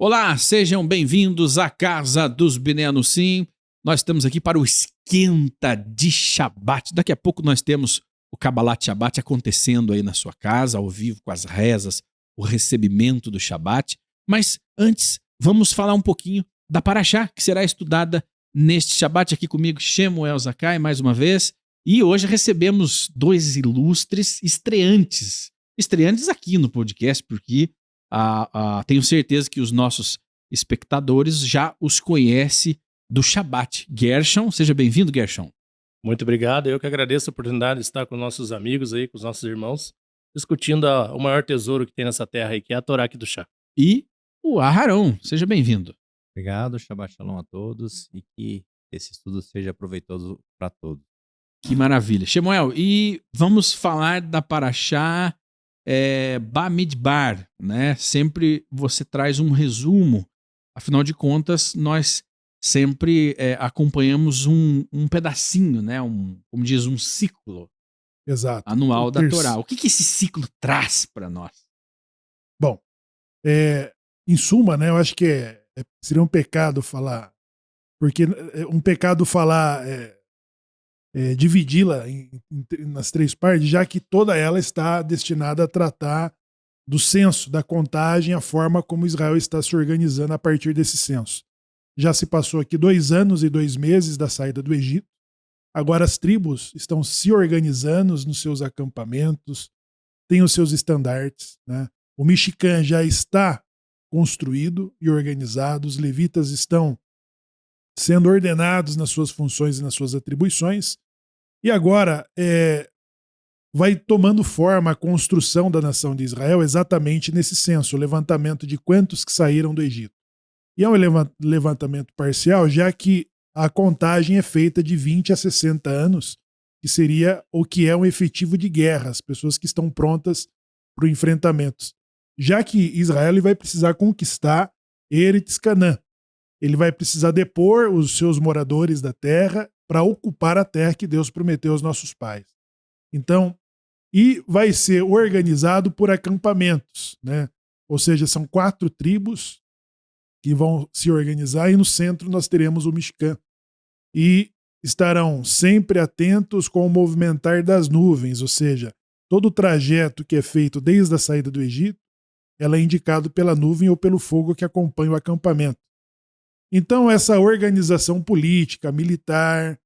Olá, sejam bem-vindos à Casa dos Bineano Sim. Nós estamos aqui para o Esquenta de Shabat. Daqui a pouco nós temos o Kabbalat Shabat acontecendo aí na sua casa, ao vivo, com as rezas, o recebimento do Shabat. Mas antes, vamos falar um pouquinho da Parashá, que será estudada neste Shabat. Aqui comigo, Shemuel Zakai, mais uma vez. E hoje recebemos dois ilustres estreantes. Estreantes aqui no podcast, porque tenho certeza que os nossos espectadores já os conhecem do Shabat. Gershon, seja bem-vindo, Gershon. Muito obrigado, eu que agradeço a oportunidade de estar com nossos amigos aí, com os nossos irmãos, discutindo o maior tesouro que tem nessa terra aí, que é a Torá aqui do Chá. E o Aharon, seja bem-vindo. Obrigado, Shabbat Shalom a todos e que esse estudo seja proveitoso para todos. Que maravilha. Shemuel, e vamos falar da Parashá Bamidbar, né? Sempre você traz um resumo, afinal de contas, nós sempre acompanhamos um pedacinho, né? Como diz, um ciclo Exato. anual da Torá. O que esse ciclo traz para nós? Bom, em suma, né, eu acho que seria um pecado falar, porque um pecado falar, dividi-la nas três partes, já que toda ela está destinada a tratar do censo, da contagem, a forma como Israel está se organizando a partir desse censo. Já se passou aqui 2 anos e 2 meses da saída do Egito. Agora as tribos estão se organizando nos seus acampamentos, têm os seus estandartes, né? O Mishkan já está construído e organizado, os levitas estão sendo ordenados nas suas funções e nas suas atribuições. E agora vai tomando forma a construção da nação de Israel exatamente nesse censo, o levantamento de quantos que saíram do Egito. E é um levantamento parcial, já que a contagem é feita de 20 a 60 anos, que seria o que é um efetivo de guerra, as pessoas que estão prontas para o enfrentamento. Já que Israel ele vai precisar conquistar Eretz Canaã. Ele vai precisar depor os seus moradores da terra para ocupar a terra que Deus prometeu aos nossos pais. Então, e vai ser organizado por acampamentos, né? Ou seja, são 4 tribos que vão se organizar e no centro nós teremos o Mishkan. E estarão sempre atentos com o movimentar das nuvens, ou seja, todo o trajeto que é feito desde a saída do Egito, ela é indicado pela nuvem ou pelo fogo que acompanha o acampamento. Então essa organização política, militar,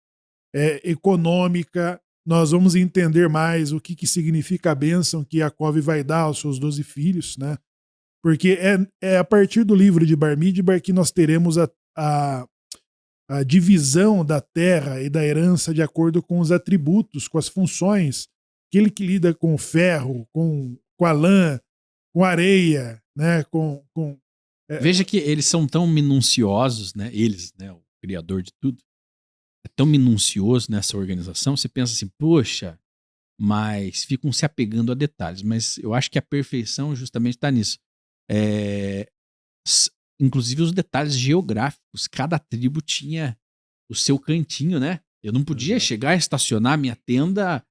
econômica, nós vamos entender mais o que significa a bênção que Jacob vai dar aos seus 12 filhos, né? Porque é a partir do livro de Bamidbar que nós teremos a divisão da terra e da herança de acordo com os atributos, com as funções. Aquele que lida com o ferro, com a lã, com a areia, né? Veja que eles são tão minuciosos, né? Eles, né? O criador de tudo, é tão minucioso nessa organização. Você pensa assim, poxa, mas ficam se apegando a detalhes. Mas eu acho que a perfeição justamente está nisso. Inclusive os detalhes geográficos. Cada tribo tinha o seu cantinho, né? Eu não podia chegar a estacionar minha tenda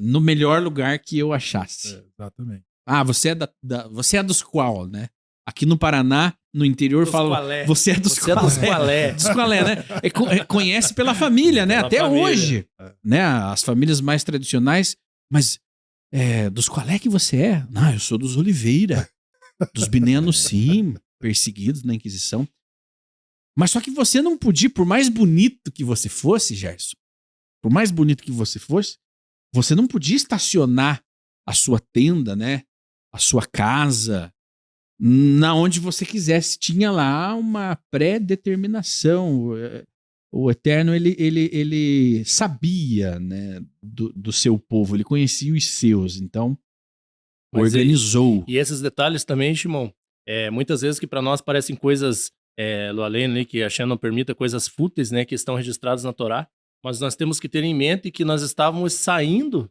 no melhor lugar que eu achasse. Exatamente. Ah, você é dos qual, né? Aqui no Paraná, no interior, falam você é dos qualé. Dos qualé, né? Conhece pela família, né? Até família. Hoje. Né? As famílias mais tradicionais. Mas dos qualé que você é? Não, eu sou dos Oliveira. Dos Bineano Sim, perseguidos na Inquisição. Mas só que você não podia, por mais bonito que você fosse, Gerson, por mais bonito que você fosse, você não podia estacionar a sua tenda, né? A sua casa, na onde você quisesse. Tinha lá uma pré-determinação. O Eterno, ele sabia, né, do seu povo, ele conhecia os seus, então organizou. E esses detalhes também, Shimon, muitas vezes que para nós parecem coisas, lo além, né, que a Shem não permita, coisas fúteis, né, que estão registradas na Torá, mas nós temos que ter em mente que nós estávamos saindo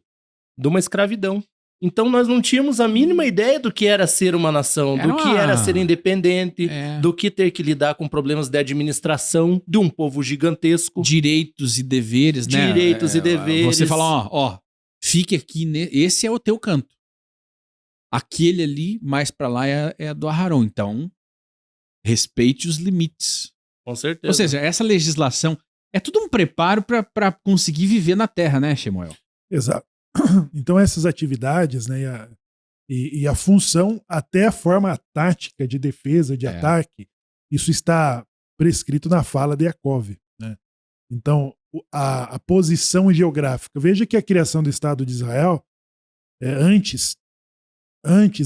de uma escravidão. Então nós não tínhamos a mínima ideia do que era ser uma nação, que era ser independente, do que ter que lidar com problemas de administração de um povo gigantesco. Direitos e deveres, né? Direitos e deveres. Você fala, ó, fique aqui, esse é o teu canto. Aquele ali, mais pra lá, é do Aharon. Então, respeite os limites. Com certeza. Ou seja, essa legislação é tudo um preparo para conseguir viver na Terra, né, Shemuel? Exato. Então essas atividades, né, e a função, até a forma tática de defesa, de ataque, isso está prescrito na fala de Yaakov, né? Então, a posição geográfica. Veja que a criação do Estado de Israel, antes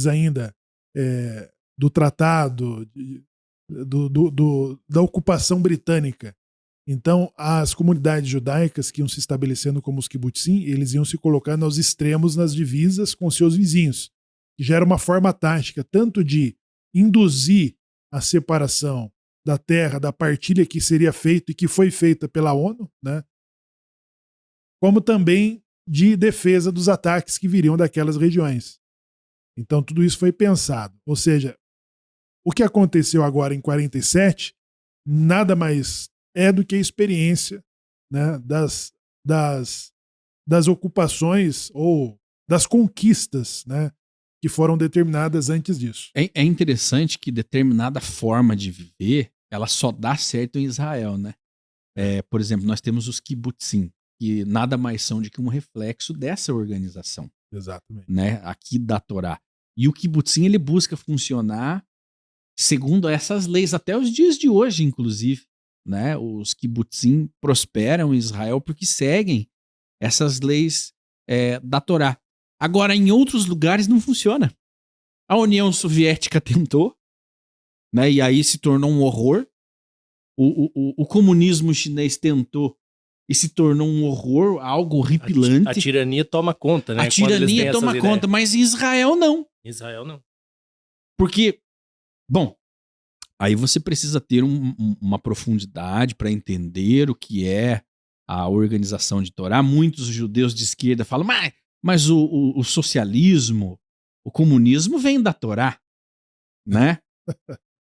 ainda do tratado, da ocupação britânica. Então, as comunidades judaicas que iam se estabelecendo como os kibbutzim, eles iam se colocando aos extremos nas divisas com seus vizinhos, que já era uma forma tática, tanto de induzir a separação da terra, da partilha que seria feita e que foi feita pela ONU, né? Como também de defesa dos ataques que viriam daquelas regiões. Então, tudo isso foi pensado. Ou seja, o que aconteceu agora em 47 nada mais é do que a experiência, né, das ocupações ou das conquistas, né, que foram determinadas antes disso. É interessante que determinada forma de viver, ela só dá certo em Israel, né? Por exemplo, nós temos os kibbutzim, que nada mais são do que um reflexo dessa organização. Exatamente. Né, aqui da Torá. E o kibbutzim, ele busca funcionar segundo essas leis, até os dias de hoje, inclusive. Né? Os kibbutzim prosperam em Israel porque seguem essas leis da Torá. Agora, em outros lugares não funciona. A União Soviética tentou, né? E aí se tornou um horror. O comunismo chinês tentou e se tornou um horror, algo horripilante. A tirania toma conta, né? A tirania toma conta, mas em Israel não. Israel não. Porque, bom, aí você precisa ter uma profundidade para entender o que é a organização de Torá. Muitos judeus de esquerda falam, mas o socialismo, o comunismo vem da Torá, né?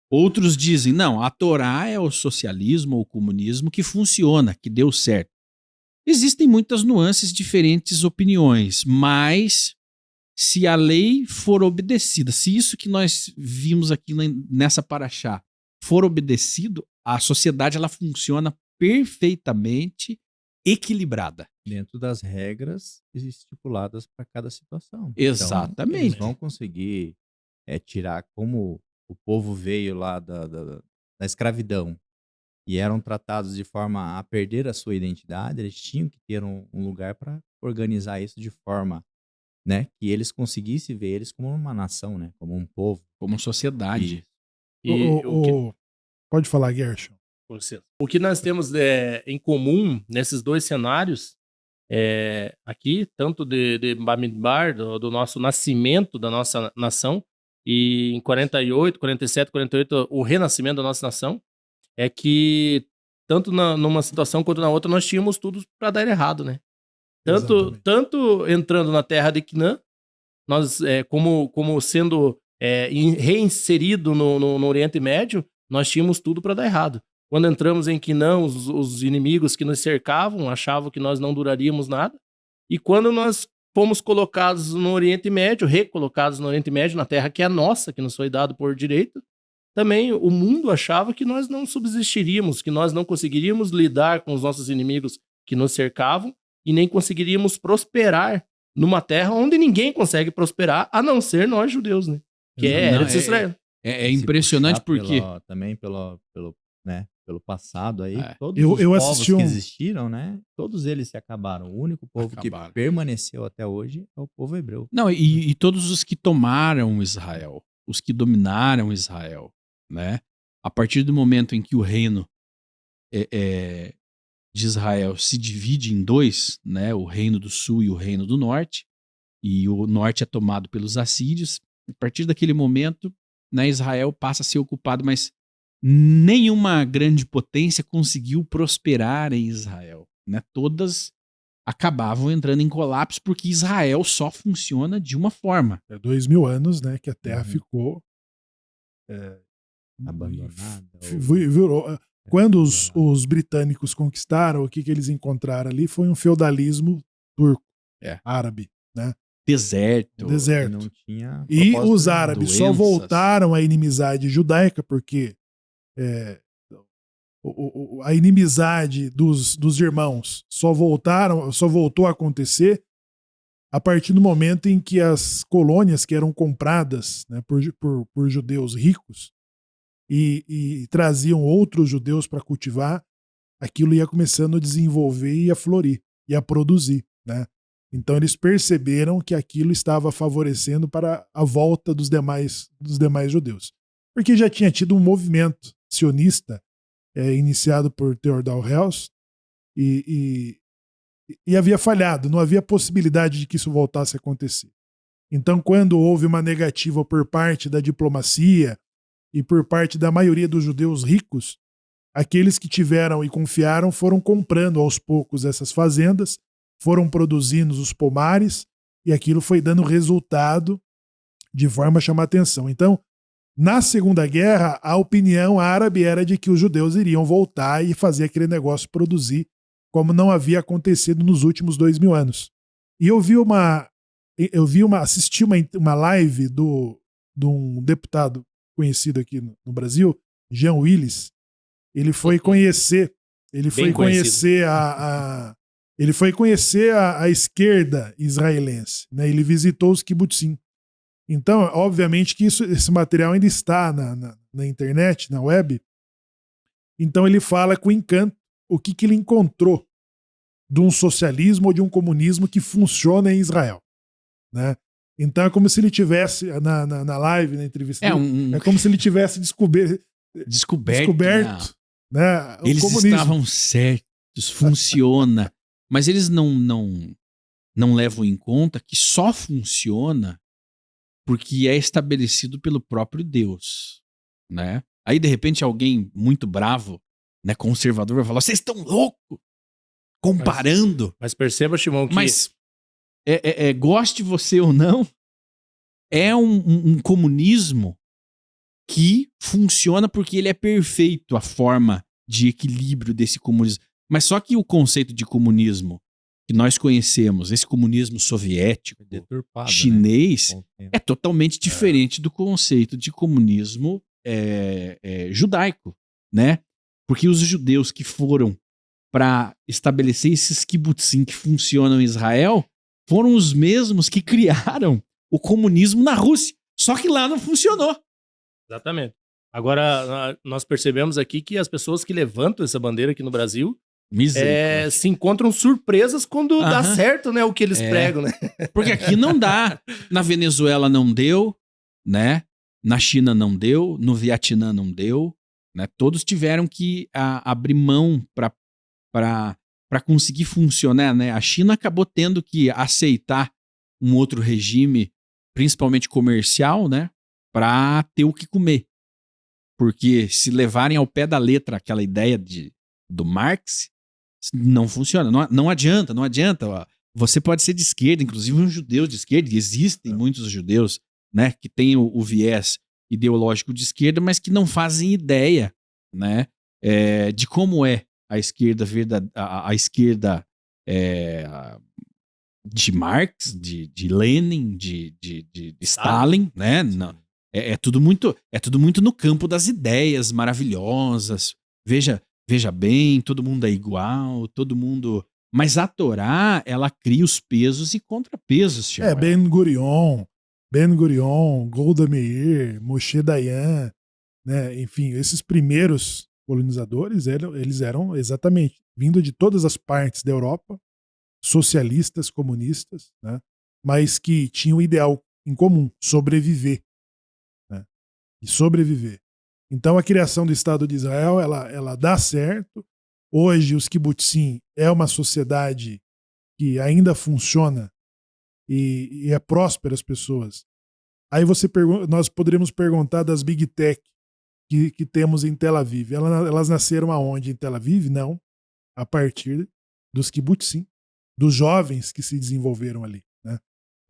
Outros dizem, não, a Torá é o socialismo ou o comunismo que funciona, que deu certo. Existem muitas nuances, diferentes opiniões, mas se a lei for obedecida, se isso que nós vimos aqui nessa paraxá for obedecido, a sociedade ela funciona perfeitamente equilibrada. Dentro das regras estipuladas para cada situação. Exatamente. Então, eles vão conseguir tirar como o povo veio lá da escravidão e eram tratados de forma a perder a sua identidade, eles tinham que ter um lugar para organizar isso de forma, né, que eles conseguissem ver eles como uma nação, né, como um povo. Como sociedade. Pode falar, Gershon. O que nós temos em comum nesses dois cenários, aqui, tanto de Bamidbar, do nosso nascimento da nossa nação, e em 47, 48, o renascimento da nossa nação, é que tanto numa situação quanto na outra nós tínhamos tudo para dar errado, né? Tanto entrando na terra de Canaã, nós como sendo reinserido no Oriente Médio, nós tínhamos tudo para dar errado. Quando entramos em Canaã, os inimigos que nos cercavam achavam que nós não duraríamos nada. E quando nós fomos colocados no Oriente Médio, recolocados no Oriente Médio, na terra que é nossa, que nos foi dado por direito, também o mundo achava que nós não subsistiríamos, que nós não conseguiríamos lidar com os nossos inimigos que nos cercavam e nem conseguiríamos prosperar numa terra onde ninguém consegue prosperar, a não ser nós judeus, né? Que é Israel. É impressionante porque... também pelo passado aí, todos eu os povos assisti que existiram, né? Todos eles se acabaram. O único povo que permaneceu até hoje é o povo hebreu. Não, e todos os que tomaram Israel, os que dominaram Israel, né? A partir do momento em que o reino de Israel se divide em dois, né? O reino do sul e o reino do norte, e o norte é tomado pelos assírios. A partir daquele momento, né, Israel passa a ser ocupado, mas nenhuma grande potência conseguiu prosperar em Israel, né? Todas acabavam entrando em colapso porque Israel só funciona de uma forma. 2000 anos, né, que a terra ficou abandonada. Quando os britânicos conquistaram, o que eles encontraram ali foi um feudalismo turco, árabe, né? Deserto. Não tinha e os árabes só voltaram à inimizade judaica porque a inimizade dos irmãos só voltou a acontecer a partir do momento em que as colônias que eram compradas, né, por judeus ricos e traziam outros judeus para cultivar, aquilo ia começando a desenvolver e a florir, e a produzir, né? Então eles perceberam que aquilo estava favorecendo para a volta dos demais judeus. Porque já tinha tido um movimento sionista iniciado por Theodor Herzl e havia falhado, não havia possibilidade de que isso voltasse a acontecer. Então, quando houve uma negativa por parte da diplomacia e por parte da maioria dos judeus ricos, aqueles que tiveram e confiaram foram comprando aos poucos essas fazendas, foram produzindo os pomares e aquilo foi dando resultado de forma a chamar atenção. Então, na Segunda Guerra, a opinião árabe era de que os judeus iriam voltar e fazer aquele negócio produzir como não havia acontecido nos últimos 2000 anos. E assisti uma live de um deputado conhecido aqui no Brasil, Jean Willis. Ele foi conhecer a esquerda israelense, né? Ele visitou os kibbutzim. Então, obviamente que esse material ainda está na internet, na web. Então ele fala com encanto o que ele encontrou de um socialismo ou de um comunismo que funciona em Israel, né? Então é como se ele tivesse, na live, na entrevista, é como se ele tivesse descoberto, né, eles comunismo. Estavam certos, funciona. Mas eles não levam em conta que só funciona porque é estabelecido pelo próprio Deus, né? Aí, de repente, alguém muito bravo, né, conservador, vai falar, vocês estão loucos comparando. Mas perceba, Shimon, que... Mas, goste você ou não, é um comunismo que funciona porque ele é perfeito, a forma de equilíbrio desse comunismo. Mas só que o conceito de comunismo que nós conhecemos, esse comunismo soviético, chinês, né? É totalmente diferente do conceito de comunismo judaico, né? Porque os judeus que foram para estabelecer esses kibbutzim que funcionam em Israel foram os mesmos que criaram o comunismo na Rússia. Só que lá não funcionou. Exatamente. Agora, nós percebemos aqui que as pessoas que levantam essa bandeira aqui no Brasil se encontram surpresas quando dá certo, né, o que eles pregam, né? Porque aqui não dá. Na Venezuela não deu, né? Na China não deu, no Vietnã não deu, né? Todos tiveram que abrir mão para conseguir funcionar, né? A China acabou tendo que aceitar um outro regime, principalmente comercial, né? Para ter o que comer. Porque se levarem ao pé da letra aquela ideia do Marx, não funciona. Não adianta. Ó. Você pode ser de esquerda, inclusive um judeu de esquerda, e existem muitos judeus, né, que têm o viés ideológico de esquerda, mas que não fazem ideia, né, de como é a esquerda a esquerda de Marx, de Lenin, de Stalin, né? Não, é tudo muito no campo das ideias maravilhosas. Veja bem, todo mundo é igual, todo mundo... Mas a Torá, ela cria os pesos e contrapesos. Ben-Gurion, Golda Meir, Moshe Dayan, né? Enfim, esses primeiros colonizadores, eles eram exatamente vindo de todas as partes da Europa, socialistas, comunistas, né? Mas que tinham um ideal em comum, sobreviver. Né? E sobreviver. Então a criação do Estado de Israel, ela dá certo. Hoje os kibbutzim é uma sociedade que ainda funciona e é próspera as pessoas. Aí nós poderíamos perguntar das Big Tech que temos em Tel Aviv. Elas nasceram aonde? Em Tel Aviv? Não. A partir dos kibbutzim, dos jovens que se desenvolveram ali. Né?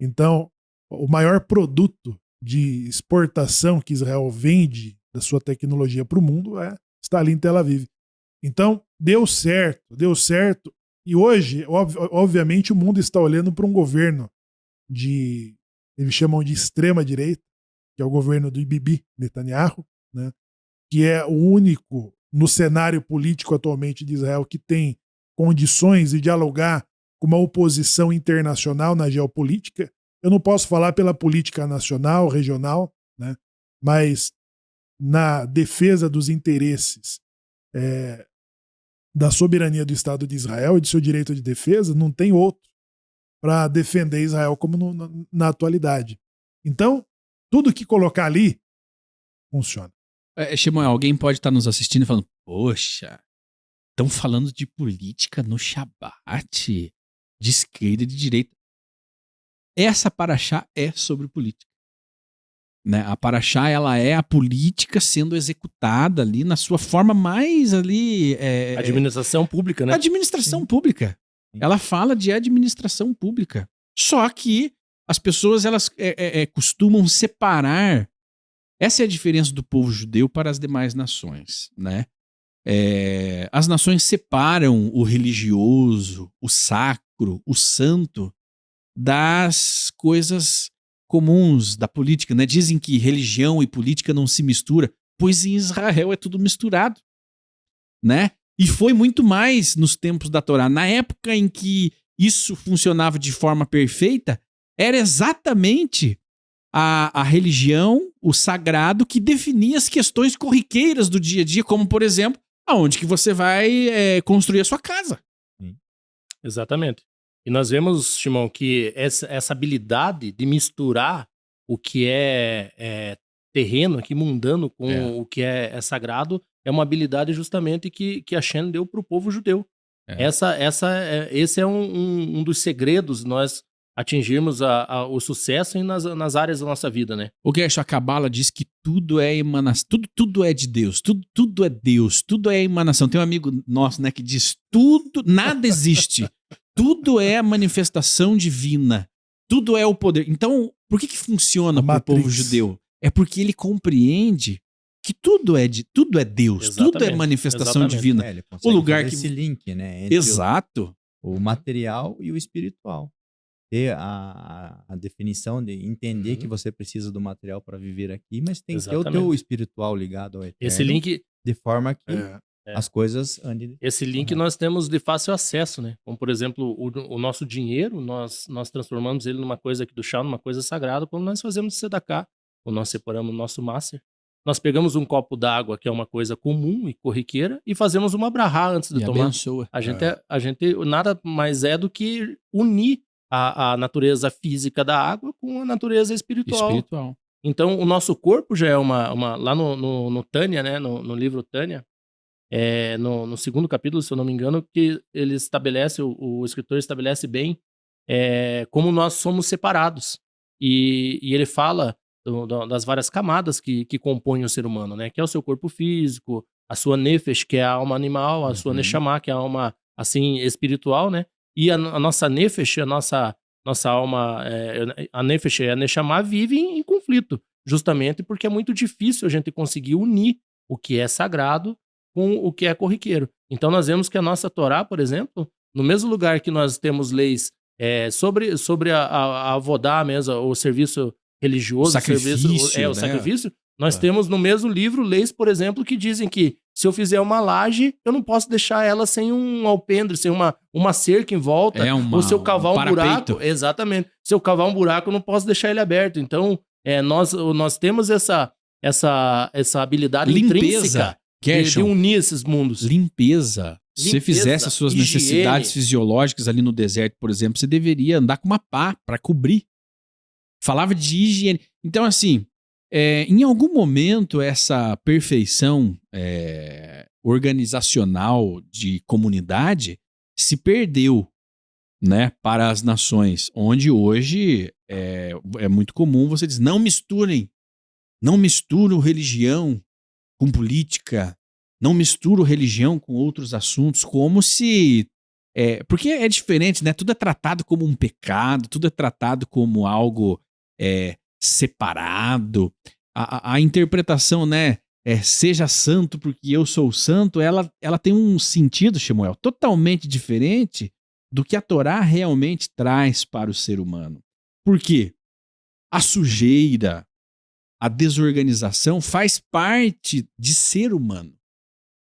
Então, o maior produto de exportação que Israel vende da sua tecnologia para o mundo está ali em Tel Aviv. Então, deu certo. E hoje, obviamente, o mundo está olhando para um governo eles chamam de extrema-direita, que é o governo do Bibi Netanyahu, né? que é o único no cenário político atualmente de Israel que tem condições de dialogar com uma oposição internacional na geopolítica. Eu não posso falar pela política nacional, regional, né? Mas na defesa dos interesses da soberania do Estado de Israel e de seu direito de defesa, não tem outro para defender Israel como na atualidade. Então, tudo que colocar ali funciona. Shmuel, alguém pode estar nos assistindo e falando, poxa, estão falando de política no Shabat, de esquerda e de direita. Essa paraxá é sobre política. Né? A paraxá, ela é a política sendo executada ali na sua forma mais ali... administração pública, né? Administração pública. Ela fala de administração pública. Só que as pessoas, elas costumam separar. Essa é a diferença do povo judeu para as demais nações, né? As nações separam o religioso, o sacro, o santo das coisas comuns da política, né? Dizem que religião e política não se mistura, pois em Israel é tudo misturado, né? E foi muito mais nos tempos da Torá. Na época em que isso funcionava de forma perfeita, era exatamente a religião, o sagrado, que definia as questões corriqueiras do dia a dia, como, por exemplo, aonde que você vai construir a sua casa. Exatamente. E nós vemos, Shimon, que essa habilidade de misturar o que é terreno, aqui mundano, com o que é sagrado, é uma habilidade justamente que a Hashem deu para o povo judeu. Esse é um dos segredos nós atingirmos o sucesso nas áreas da nossa vida, né? O Gershon, a Cabala diz que tudo é emanação, tudo é de Deus, tudo é Deus, tudo é emanação. Tem um amigo nosso, né, que diz nada existe. Tudo é a manifestação divina. Tudo é o poder. Então, por que funciona para o povo judeu? É porque ele compreende que tudo é Deus, exatamente, tudo é manifestação divina. O lugar que esse link, né, entre exato, o material e o espiritual. Ter a definição de entender que você precisa do material para viver aqui, mas tem que ter o teu espiritual ligado ao eterno. Esse link de forma que as coisas andem. Esse link nós temos de fácil acesso, né? Como, por exemplo, o nosso dinheiro, nós transformamos ele numa coisa aqui do chão, numa coisa sagrada, quando nós fazemos седака, quando nós separamos o nosso maser. Nós pegamos um copo d'água, que é uma coisa comum e corriqueira, e fazemos uma brahá antes de tomar. Abençoa. A gente nada mais é do que unir a natureza física da água com a natureza espiritual. Então, o nosso corpo já é lá no Tânia, né? No livro Tânia, no segundo capítulo, se eu não me engano, que ele estabelece, o escritor estabelece bem como nós somos separados. E ele fala das várias camadas que compõem o ser humano, né? Que é o seu corpo físico, a sua nefesh, que é a alma animal, a sua neshama, que é a alma, assim, espiritual, né? E a nossa nefesh, a nossa alma, a nefesh e a neshama vivem em conflito, justamente porque é muito difícil a gente conseguir unir o que é sagrado com o que é corriqueiro. Então nós vemos que a nossa Torá, por exemplo, no mesmo lugar que nós temos leis sobre a avodá mesmo, o serviço religioso, o sacrifício, nós temos no mesmo livro leis, por exemplo, que dizem que se eu fizer uma laje, eu não posso deixar ela sem um alpendre, sem uma cerca em volta, ou se eu cavar um buraco, exatamente, se eu cavar um buraco, eu não posso deixar ele aberto. Então, nós temos essa habilidade intrínseca de unir esses mundos. Limpeza. Se você fizesse as suas necessidades fisiológicas ali no deserto, por exemplo, você deveria andar com uma pá para cobrir. Falava de higiene. Então, assim, em algum momento, essa perfeição organizacional de comunidade se perdeu, né, para as nações, onde hoje é muito comum você dizer, não misturem religião com política, não misturo religião com outros assuntos, como se... porque é diferente, né? Tudo é tratado como um pecado, tudo é tratado como algo separado. A interpretação, né? Seja santo porque eu sou santo, ela tem um sentido, Shmuel, totalmente diferente do que a Torá realmente traz para o ser humano. Por quê? A sujeira, a desorganização faz parte de ser humano,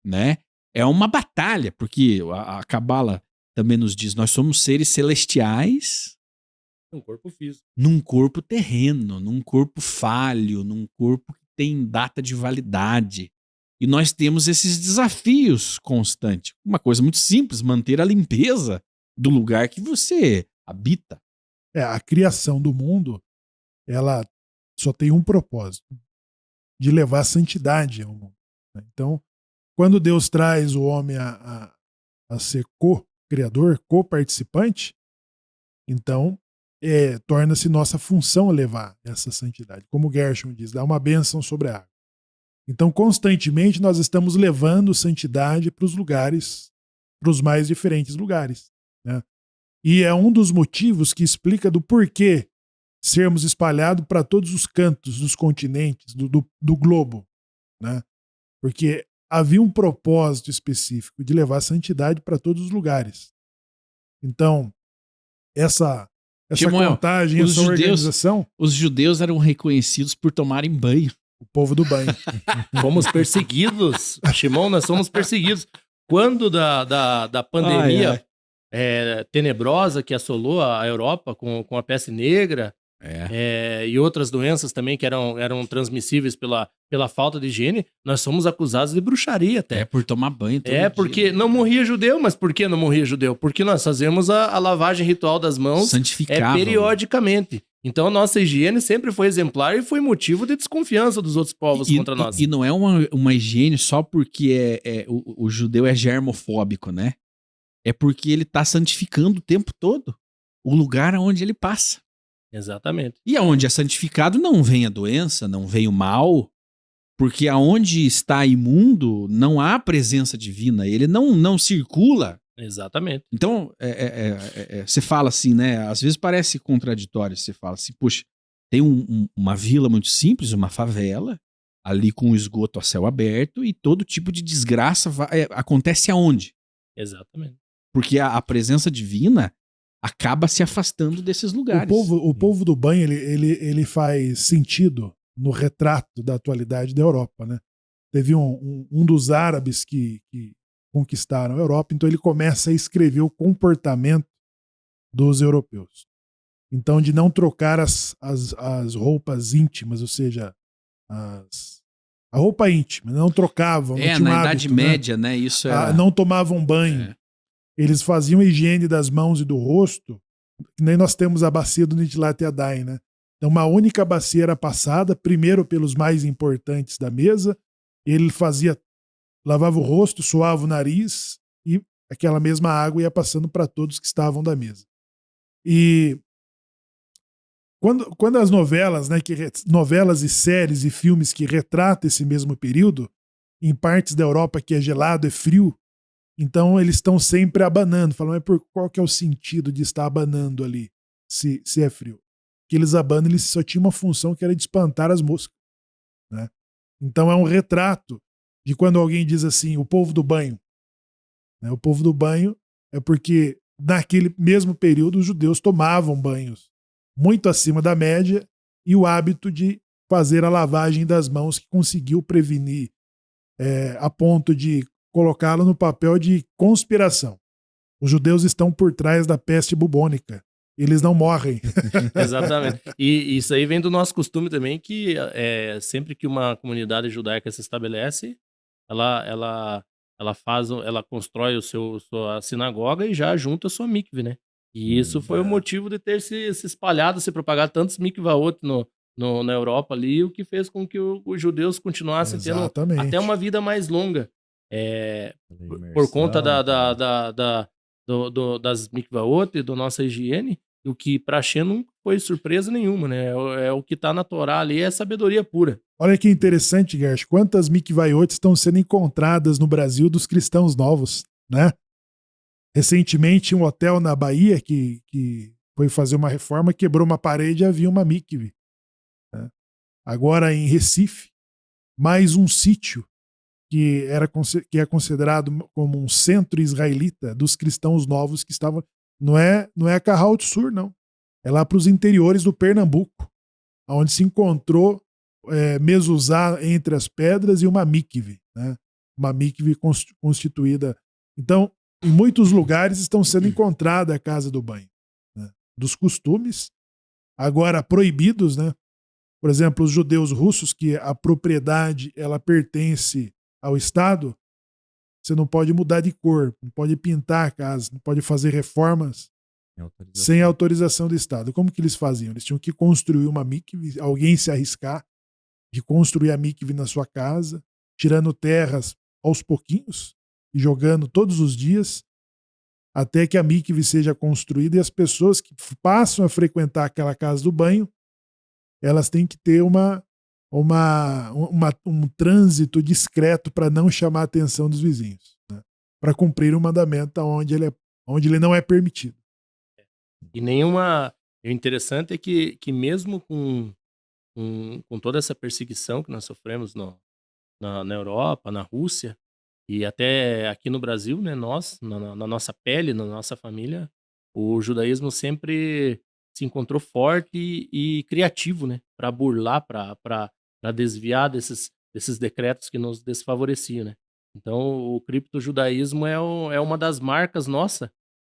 né? É uma batalha, porque a Cabala também nos diz, nós somos seres celestiais Um corpo físico. num corpo terreno, num corpo falho, num corpo que tem data de validade. E nós temos esses desafios constantes. Uma coisa muito simples, manter a limpeza do lugar que você habita. A criação do mundo, ela só tem um propósito, de levar santidade ao mundo. Então, quando Deus traz o homem a ser co-criador, co-participante, então torna-se nossa função levar essa santidade. Como Gershon diz, dá uma bênção sobre a água. Então, constantemente, nós estamos levando santidade para os lugares, para os mais diferentes lugares, né? E é um dos motivos que explica do porquê sermos espalhados para todos os cantos dos continentes, do globo, né? Porque havia um propósito específico de levar santidade para todos os lugares. Então, essa contagem, essa organização... Os judeus eram reconhecidos por tomarem banho. O povo do banho. Fomos perseguidos. Shimon, nós somos perseguidos. Quando da pandemia tenebrosa que assolou a Europa com a peste negra e outras doenças também que eram transmissíveis pela falta de higiene, nós somos acusados de bruxaria até. Por tomar banho todo porque dia. não morria judeu, mas por que não morria judeu? Porque nós fazemos a lavagem ritual das mãos periodicamente. Então a nossa higiene sempre foi exemplar e foi motivo de desconfiança dos outros povos contra nós. E não é uma higiene só porque o judeu é germofóbico, né? É porque ele está santificando o tempo todo o lugar onde ele passa. Exatamente. E aonde é santificado não vem a doença, não vem o mal, porque aonde está imundo não há presença divina, ele não circula. Exatamente. Então, você fala assim, né? Às vezes parece contraditório, você fala assim, puxa, tem uma vila muito simples, uma favela, ali com o esgoto a céu aberto e todo tipo de desgraça acontece aonde? Exatamente. Porque a presença divina acaba se afastando desses lugares. O povo do banho, ele faz sentido no retrato da atualidade da Europa, né? Teve um dos árabes que conquistaram a Europa, então ele começa a escrever o comportamento dos europeus. Então, de não trocar as roupas íntimas, ou seja, a roupa íntima, não trocavam. Não na Idade Média, né? Isso não tomavam banho. Eles faziam a higiene das mãos e do rosto, que nem nós temos a bacia do Nitilat Yadayim, né? Então, uma única bacia era passada, primeiro pelos mais importantes da mesa, ele lavava o rosto, suava o nariz e aquela mesma água ia passando para todos que estavam da mesa. E quando as novelas, né, novelas e séries e filmes que retratam esse mesmo período, em partes da Europa que é gelado, é frio, então eles estão sempre abanando, falam, mas qual que é o sentido de estar abanando ali, se é frio? Que eles abanam, eles só tinham uma função que era de espantar as moscas, né? Então é um retrato de quando alguém diz assim, o povo do banho. Né? O povo do banho é porque naquele mesmo período os judeus tomavam banhos muito acima da média e o hábito de fazer a lavagem das mãos que conseguiu prevenir a ponto de colocá-lo no papel de conspiração. Os judeus estão por trás da peste bubônica. Eles não morrem. Exatamente. E isso aí vem do nosso costume também, que sempre que uma comunidade judaica se estabelece, ela constrói sua sinagoga e já junta a sua mikve, né? E isso foi o motivo de ter se espalhado, se propagado tantos mikvaot na Europa ali, o que fez com que os judeus continuassem tendo até uma vida mais longa. Por conta das mikvaot e da nossa higiene, o que para Shem não foi surpresa nenhuma, né? O que está na Torá ali é sabedoria pura. Olha que interessante, Gersh, quantas mikvaiot estão sendo encontradas no Brasil dos cristãos novos, né? Recentemente, um hotel na Bahia que foi fazer uma reforma, quebrou uma parede e havia uma mikve. Né? Agora, em Recife, mais um sítio que é considerado como um centro israelita dos cristãos novos que estavam... Não é Carral do Sur, não. É lá para os interiores do Pernambuco, onde se encontrou mezuzá entre as pedras e uma mikve, né? Uma mikve constituída. Então, em muitos lugares estão sendo encontrada a casa do banho, né? Dos costumes, agora proibidos, né? Por exemplo, os judeus russos, que a propriedade ela pertence ao Estado, você não pode mudar de cor, não pode pintar a casa, não pode fazer reformas sem autorização do Estado. Como que eles faziam? Eles tinham que construir uma mikve, alguém se arriscar de construir a mikve na sua casa, tirando terras aos pouquinhos e jogando todos os dias, até que a mikve seja construída, e as pessoas que passam a frequentar aquela casa do banho, elas têm que ter um trânsito discreto para não chamar a atenção dos vizinhos, né? Para cumprir o mandamento onde ele não é permitido. E nenhuma. O interessante é que mesmo com toda essa perseguição que nós sofremos na Europa, na Rússia, e até aqui no Brasil, né, nós, na nossa pele, na nossa família, o judaísmo sempre se encontrou forte e criativo, né, para burlar, para desviar desses decretos que nos desfavoreciam, né. Então, o criptojudaísmo é uma das marcas nossa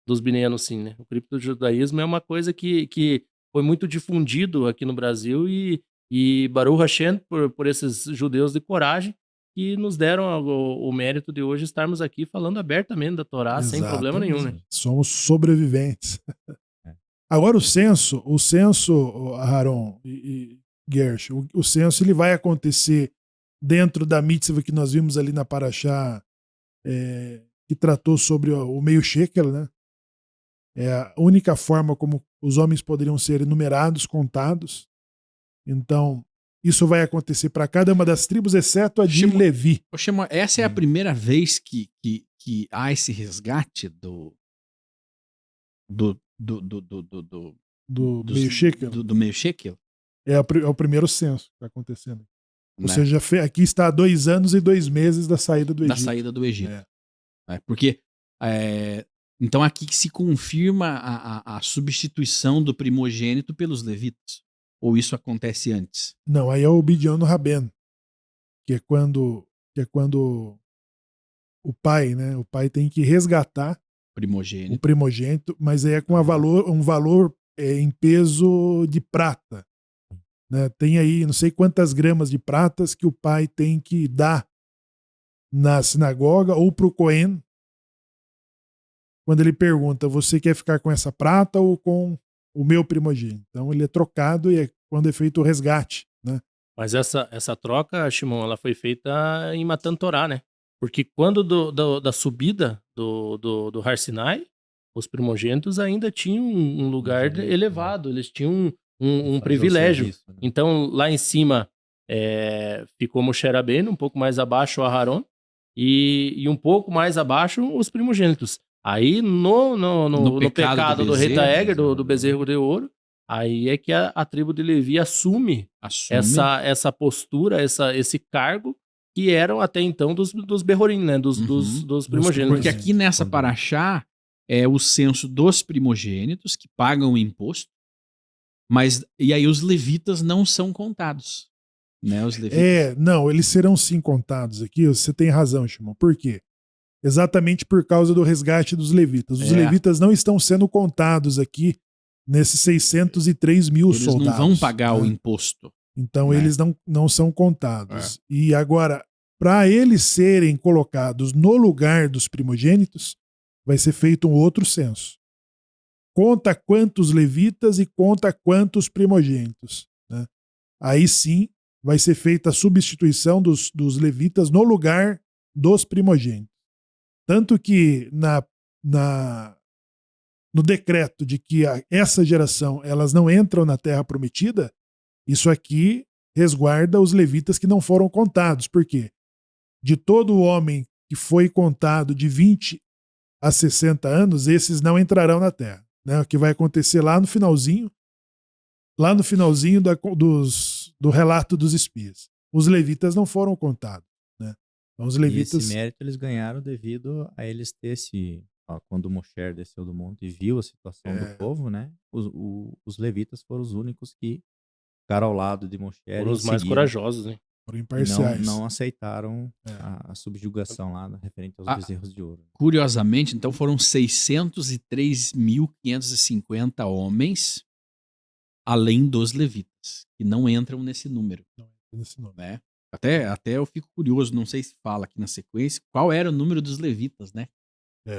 dos Bnei sim, né. O criptojudaísmo é uma coisa que foi muito difundido aqui no Brasil e Baruch Hashem, por esses judeus de coragem, que nos deram o mérito de hoje estarmos aqui falando abertamente da Torá, sem problema nenhum, né? Somos sobreviventes. Agora o censo, Aharon e Gersh, o censo ele vai acontecer dentro da mitzvah que nós vimos ali na Parashá, que tratou sobre o meio shekel, né? É a única forma como os homens poderiam ser enumerados, contados. Então, isso vai acontecer para cada uma das tribos, exceto a de Levi. Essa é a primeira vez que há esse resgate do meio shekel? Do meio shekel? É o primeiro censo que está acontecendo. Ou seja, aqui está há 2 anos e 2 meses da saída do Egito. Da saída do Egito. Porque então aqui que se confirma a substituição do primogênito pelos levitas. Ou isso acontece antes? Não, aí é o Bidion no Raben, que é quando o pai, né? O pai tem que resgatar o primogênito, mas aí é com um valor em peso de prata, né? Tem aí não sei quantas gramas de pratas que o pai tem que dar na sinagoga ou para o Cohen, quando ele pergunta: você quer ficar com essa prata ou com o meu primogênito? Então ele é trocado e é quando é feito o resgate, né? Mas essa troca, Shimon, ela foi feita em Matan Torá, né? Porque quando da subida do Har Sinai, os primogênitos ainda tinham um lugar elevado, eles tinham um privilégio. Serviço, né? Então, lá em cima ficou Moshe Rabbeinu, um pouco mais abaixo Aharon, e um pouco mais abaixo os primogênitos. Aí, no pecado do Rei Taeger, do bezerro de ouro, aí é que a tribo de Levi assume. Essa postura, esse cargo, que eram até então dos Berrorim, né? Dos primogênitos. Porque aqui nessa Parashá é o censo dos primogênitos que pagam o imposto, e aí os levitas não são contados. Né? Os levitas... não, eles serão sim contados aqui, você tem razão, Shimon. Por quê? Exatamente por causa do resgate dos levitas. Os levitas não estão sendo contados aqui nesses 603 mil soldados. Eles não vão pagar o imposto. Então eles não são contados. E agora, para eles serem colocados no lugar dos primogênitos, vai ser feito um outro censo. Conta quantos levitas e conta quantos primogênitos, né? Aí sim vai ser feita a substituição dos levitas no lugar dos primogênitos. Tanto que no decreto de que essa geração elas não entram na Terra Prometida, isso aqui resguarda os levitas que não foram contados. Por quê? De todo o homem que foi contado de 20 a 60 anos, esses não entrarão na Terra. Né? O que vai acontecer lá no finalzinho do relato dos espias. Os levitas não foram contados. Né? Então, os levitas... E esse mérito eles ganharam devido a eles ter quando o Moshe desceu do monte e viu a situação do povo, né? Os levitas foram os únicos que ficaram ao lado de Moshe. Foram os mais corajosos, hein? Foram imparciais. Não aceitaram a subjugação lá referente aos bezerros de ouro. Curiosamente, então foram 603.550 homens, além dos levitas, que não entram nesse número. Né? Até eu fico curioso, não sei se fala aqui na sequência, qual era o número dos levitas, né?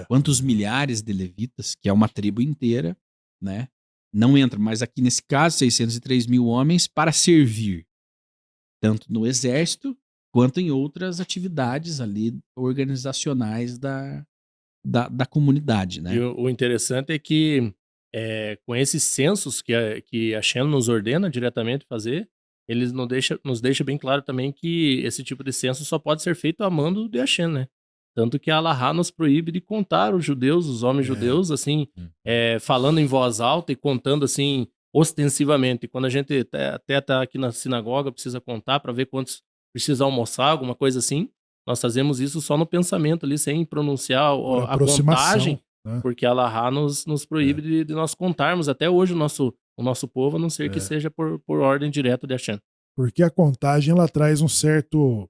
Quantos milhares de levitas, que é uma tribo inteira, né? Não entram, mas aqui nesse caso, 603 mil homens para servir, tanto no exército, quanto em outras atividades ali organizacionais da comunidade, né? E o interessante é que com esses censos que a Shem nos ordena diretamente fazer, eles nos deixa bem claro também que esse tipo de censo só pode ser feito a mando de Hashem, né? Tanto que a Alahá nos proíbe de contar os judeus, os homens judeus, assim, falando em voz alta e contando, assim, ostensivamente. Quando a gente até tá aqui na sinagoga, precisa contar para ver quantos precisa almoçar, alguma coisa assim, nós fazemos isso só no pensamento ali, sem pronunciar a contagem, né? Porque a Alahá nos proíbe de nós contarmos até hoje o nosso povo, a não ser que seja por ordem direta de Hashem. Porque a contagem, ela traz um certo...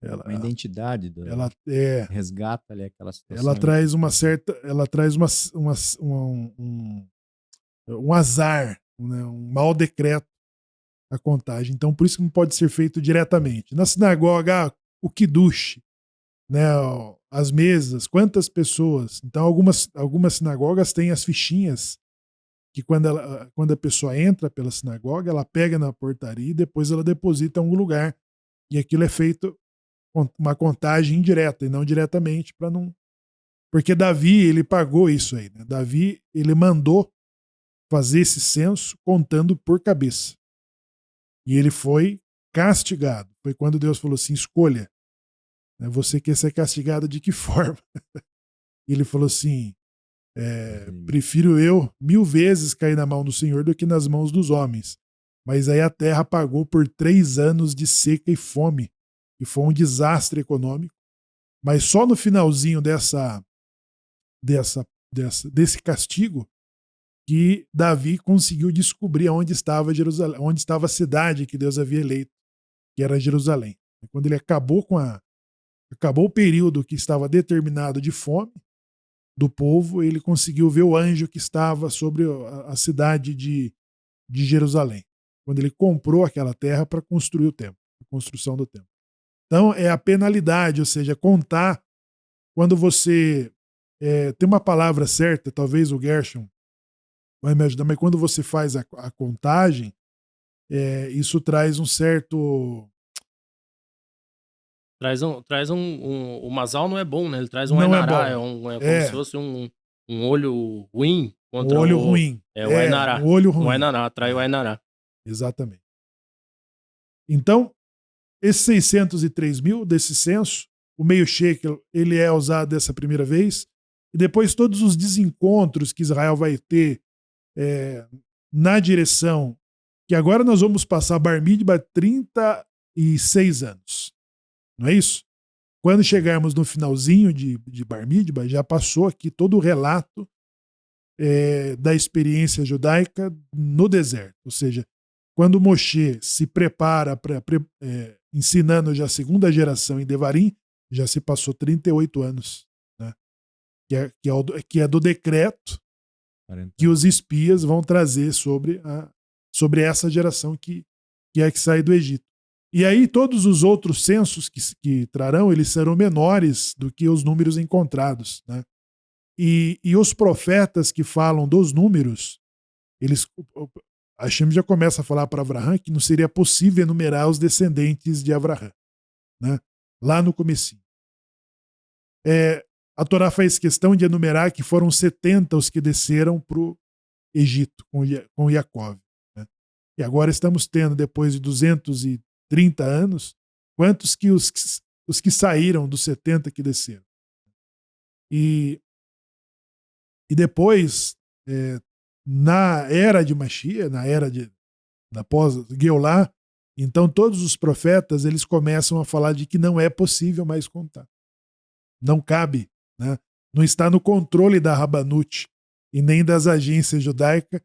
Uma identidade, ela resgata ali aquela situação. Ela traz uma certa... Ela traz um azar, né? Um mau decreto a contagem. Então, por isso que não pode ser feito diretamente. Na sinagoga, o kiddush, né? As mesas, quantas pessoas. Então, algumas sinagogas têm as fichinhas que quando a pessoa entra pela sinagoga, ela pega na portaria e depois ela deposita em algum lugar. E aquilo é feito uma contagem indireta e não diretamente, para não... Porque Davi, ele pagou isso aí, né? Davi, ele mandou fazer esse censo contando por cabeça. E ele foi castigado. Foi quando Deus falou assim, escolha. Você quer ser castigado de que forma? Ele falou assim, prefiro eu 1000 vezes cair na mão do Senhor do que nas mãos dos homens. Mas aí a terra pagou por 3 anos de seca e fome. E foi um desastre econômico. Mas só no finalzinho desse castigo que Davi conseguiu descobrir onde estava Jerusalém, onde estava a cidade que Deus havia eleito, que era Jerusalém. Quando ele acabou o período que estava determinado de fome do povo, ele conseguiu ver o anjo que estava sobre a cidade de Jerusalém, quando ele comprou aquela terra para construir o templo, a construção do templo. Então, é a penalidade, ou seja, contar quando você tem uma palavra certa, talvez o Gershon vai me ajudar, mas quando você faz a contagem, isso traz um certo... O masal não é bom, né? Ele traz um ainará, como se fosse um olho ruim contra um olho ruim. O ainará. Um olho ruim. O ainará, atrai o ainará. Exatamente. Então, esses 603 mil desse censo, o meio shekel, ele é usado dessa primeira vez, e depois todos os desencontros que Israel vai ter na direção, que agora nós vamos passar Bar Midbar 36 anos. Não é isso? Quando chegarmos no finalzinho de Bar Midbar, já passou aqui todo o relato da experiência judaica no deserto. Ou seja, quando Moshe se prepara ensinando já a segunda geração em Devarim, já se passou 38 anos. Né? Que é do decreto 40. Que os espias vão trazer sobre essa geração que sai do Egito. E aí todos os outros censos que trarão, eles serão menores do que os números encontrados. Né? E os profetas que falam dos números, a Hashem já começa a falar para Abraham que não seria possível enumerar os descendentes de Abraham. Né? Lá no comecinho. A Torá faz questão de enumerar que foram 70 os que desceram para o Egito com Jacó. Né? E agora estamos tendo, depois de 230 anos, quantos que os que saíram dos 70 que desceram. E depois, na era de Mashiach, na pós-Geulá, então todos os profetas eles começam a falar de que não é possível mais contar. Não cabe. Né? Não está no controle da Rabanut e nem das agências judaicas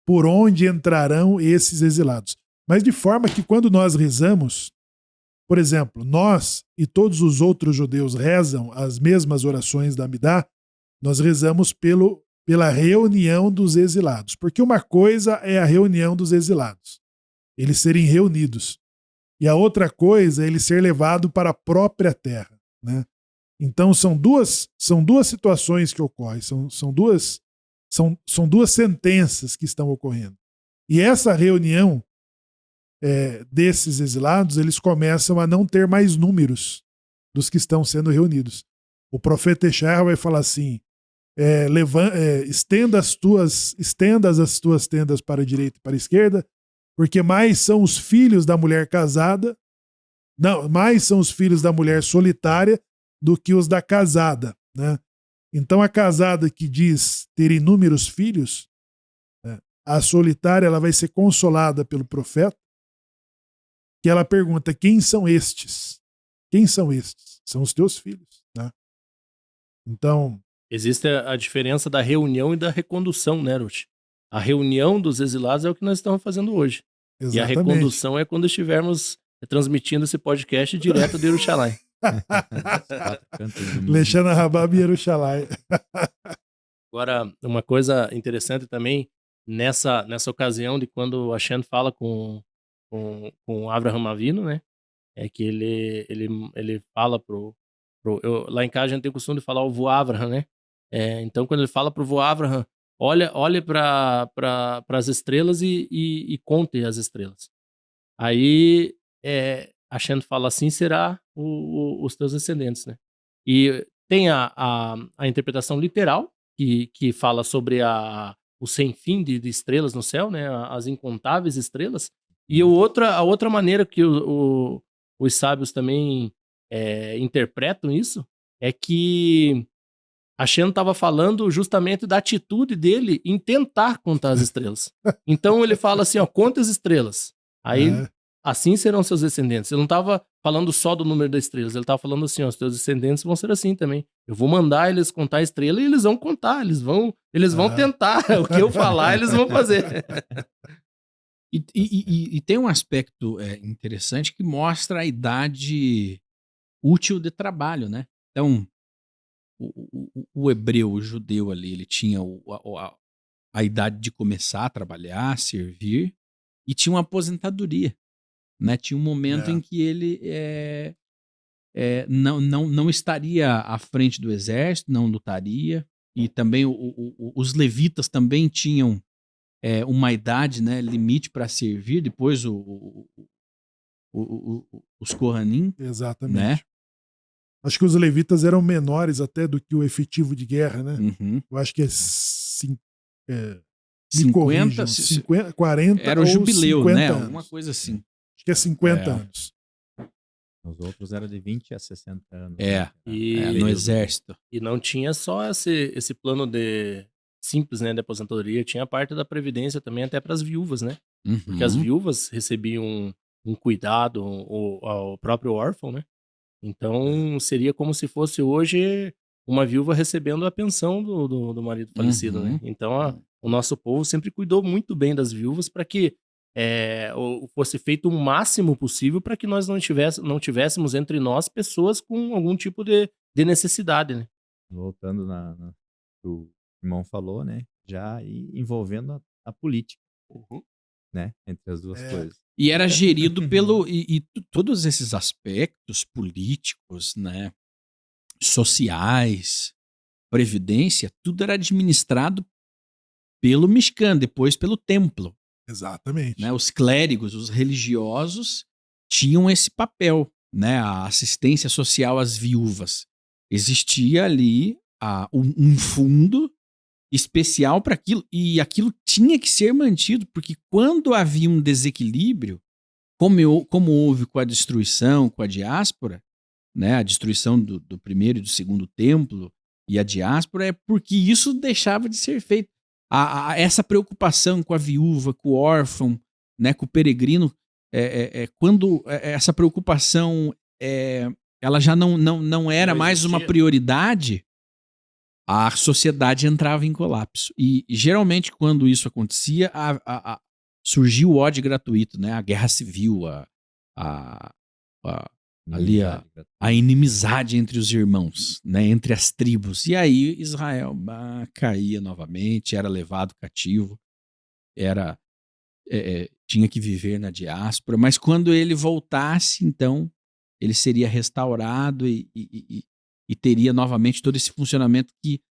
por onde entrarão esses exilados. Mas de forma que quando nós rezamos, por exemplo, nós e todos os outros judeus rezam as mesmas orações da Amidá, nós rezamos pela reunião dos exilados. Porque uma coisa é a reunião dos exilados, eles serem reunidos. E a outra coisa é ele ser levado para a própria terra, né? Então são duas situações que ocorrem, são duas sentenças que estão ocorrendo. E essa reunião desses exilados, eles começam a não ter mais números dos que estão sendo reunidos. O profeta Eshaiah vai falar assim, estenda as tuas tendas para a direita e para a esquerda, porque mais são os filhos da mulher casada, não, mais são os filhos da mulher solitária do que os da casada, né? Então a casada que diz ter inúmeros filhos, a solitária, ela vai ser consolada pelo profeta, que ela pergunta, quem são estes? Quem são estes? São os teus filhos, né? Então... Existe a diferença da reunião e da recondução, né, Ruth? A reunião dos exilados é o que nós estamos fazendo hoje. Exatamente. E a recondução é quando estivermos transmitindo esse podcast direto de Jerusalém. Leshana Rabab e Jerusalém. Agora, uma coisa interessante também, nessa ocasião de quando Hashem fala com Abraham Avinu, né? É que ele fala lá em casa a gente tem o costume de falar o vô Abraham, né? Então quando ele fala pro vô Abraham, olhe para as estrelas e conte as estrelas. Aí Hashem fala assim, será os teus descendentes, né? E tem a interpretação literal, que fala sobre o sem fim de estrelas no céu, né? As incontáveis estrelas. E a outra maneira que os sábios também interpretam isso é que Hashem estava falando justamente da atitude dele em tentar contar as estrelas. Então ele fala assim, conta as estrelas. Aí assim serão seus descendentes. Ele não estava falando só do número das estrelas, ele estava falando assim, os teus descendentes vão ser assim também. Eu vou mandar eles contar a estrela e eles vão contar, eles vão tentar. O que eu falar, eles vão fazer. E tem um aspecto interessante que mostra a idade útil de trabalho, né? Então, o hebreu, o judeu ali, ele tinha a idade de começar a trabalhar, servir, e tinha uma aposentadoria, né? Tinha um momento em que ele não estaria à frente do exército, não lutaria, e também os levitas também tinham uma idade, né, limite para servir, depois os Kohanim. Exatamente. Né? Acho que os levitas eram menores até do que o efetivo de guerra, né? Uhum. Eu acho que 50, 40 era o jubileu, né? Anos. Alguma coisa assim. Acho que é 50 anos. Os outros eram de 20 a 60 anos. No exército. E não tinha só esse plano simples, né, de aposentadoria, tinha a parte da previdência também até para as viúvas, né? Uhum. Porque as viúvas recebiam um cuidado ao próprio órfão, né? Então seria como se fosse hoje uma viúva recebendo a pensão do marido falecido, né? Então o nosso povo sempre cuidou muito bem das viúvas para que fosse feito o máximo possível para que nós não tivéssemos entre nós pessoas com algum tipo de necessidade, né? Voltando no que o irmão falou, né? Já envolvendo a política, né? Entre as duas coisas. E era gerido e todos esses aspectos políticos, né? Sociais, previdência, tudo era administrado pelo Mishkan, depois pelo templo. Exatamente. Né? Os clérigos, os religiosos tinham esse papel, né? A assistência social às viúvas. Existia ali um fundo especial para aquilo, e aquilo tinha que ser mantido, porque quando havia um desequilíbrio, como houve com a destruição, com a diáspora, né? A destruição do primeiro e do segundo templo e a diáspora, é porque isso deixava de ser feito. Essa preocupação com a viúva, com o órfão, né, com o peregrino, quando essa preocupação ela já não era mais uma prioridade, a sociedade entrava em colapso. E geralmente, quando isso acontecia, surgiu o ódio gratuito, né? A guerra civil, ali a inimizade entre os irmãos, né? Entre as tribos. E aí Israel caía novamente, era levado cativo, tinha que viver na diáspora, mas quando ele voltasse, então, ele seria restaurado e teria novamente todo esse funcionamento que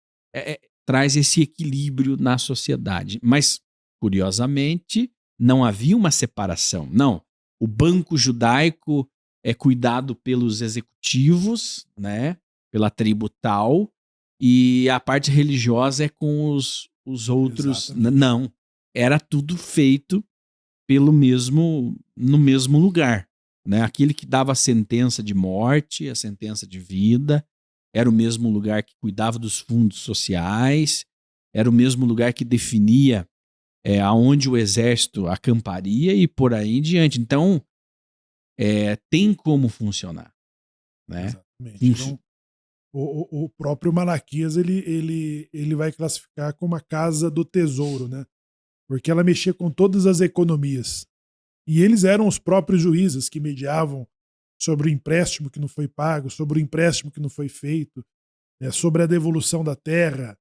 traz esse equilíbrio na sociedade. Mas, curiosamente, não havia uma separação. Não, o banco judaico é cuidado pelos executivos, né, pela tribo tal, e a parte religiosa é com os outros. Exatamente. Não, era tudo feito no mesmo lugar, né? Aquele que dava a sentença de morte, a sentença de vida, era o mesmo lugar que cuidava dos fundos sociais, era o mesmo lugar que definia aonde o exército acamparia e por aí em diante. Então, tem como funcionar, né? Exatamente. Então, o próprio Malaquias ele vai classificar como a casa do tesouro, né? Porque ela mexia com todas as economias. E eles eram os próprios juízes que mediavam sobre o empréstimo que não foi pago, sobre o empréstimo que não foi feito, sobre a devolução da terra.